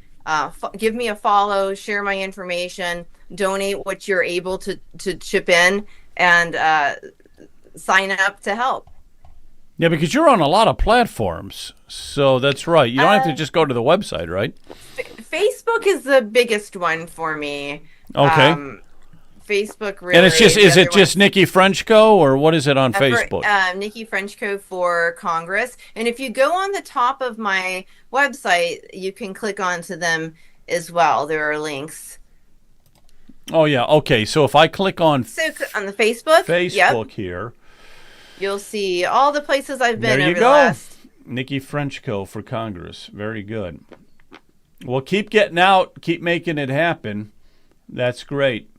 give me a follow, share my information, donate what you're able to chip in, and sign up to help. Yeah, because you're on a lot of platforms, so that's right. You don't have to just go to the website, right? Facebook is the biggest one for me. Okay. Facebook really. And is it just Nikki Frenchko, or what is it on Facebook? Nikki Frenchko for Congress. And if you go on the top of my website, you can click onto them as well. There are links. Oh, yeah. Okay. So if I click on the Facebook here, you'll see all the places I've been over the last. Nikki Frenchko for Congress. Very good. Well, keep getting out. Keep making it happen. That's great.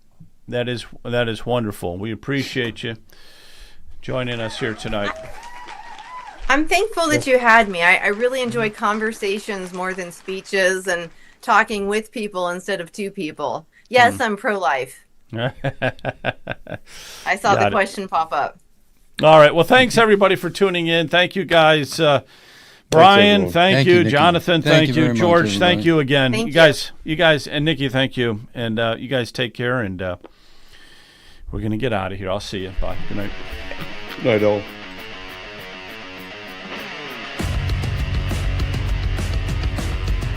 That is wonderful. We appreciate you joining us here tonight. I'm thankful that you had me. I really enjoy conversations more than speeches, and talking with people instead of to people. Yes, I'm pro-life. I saw the question pop up. All right. Well, thanks everybody for tuning in. Thank you guys. Brian, thank you. Jonathan, thank you. George, thank you again. You guys, and Nikki, thank you. And you guys take care. And we're gonna get out of here. I'll see you. Bye. Good night. Night, all.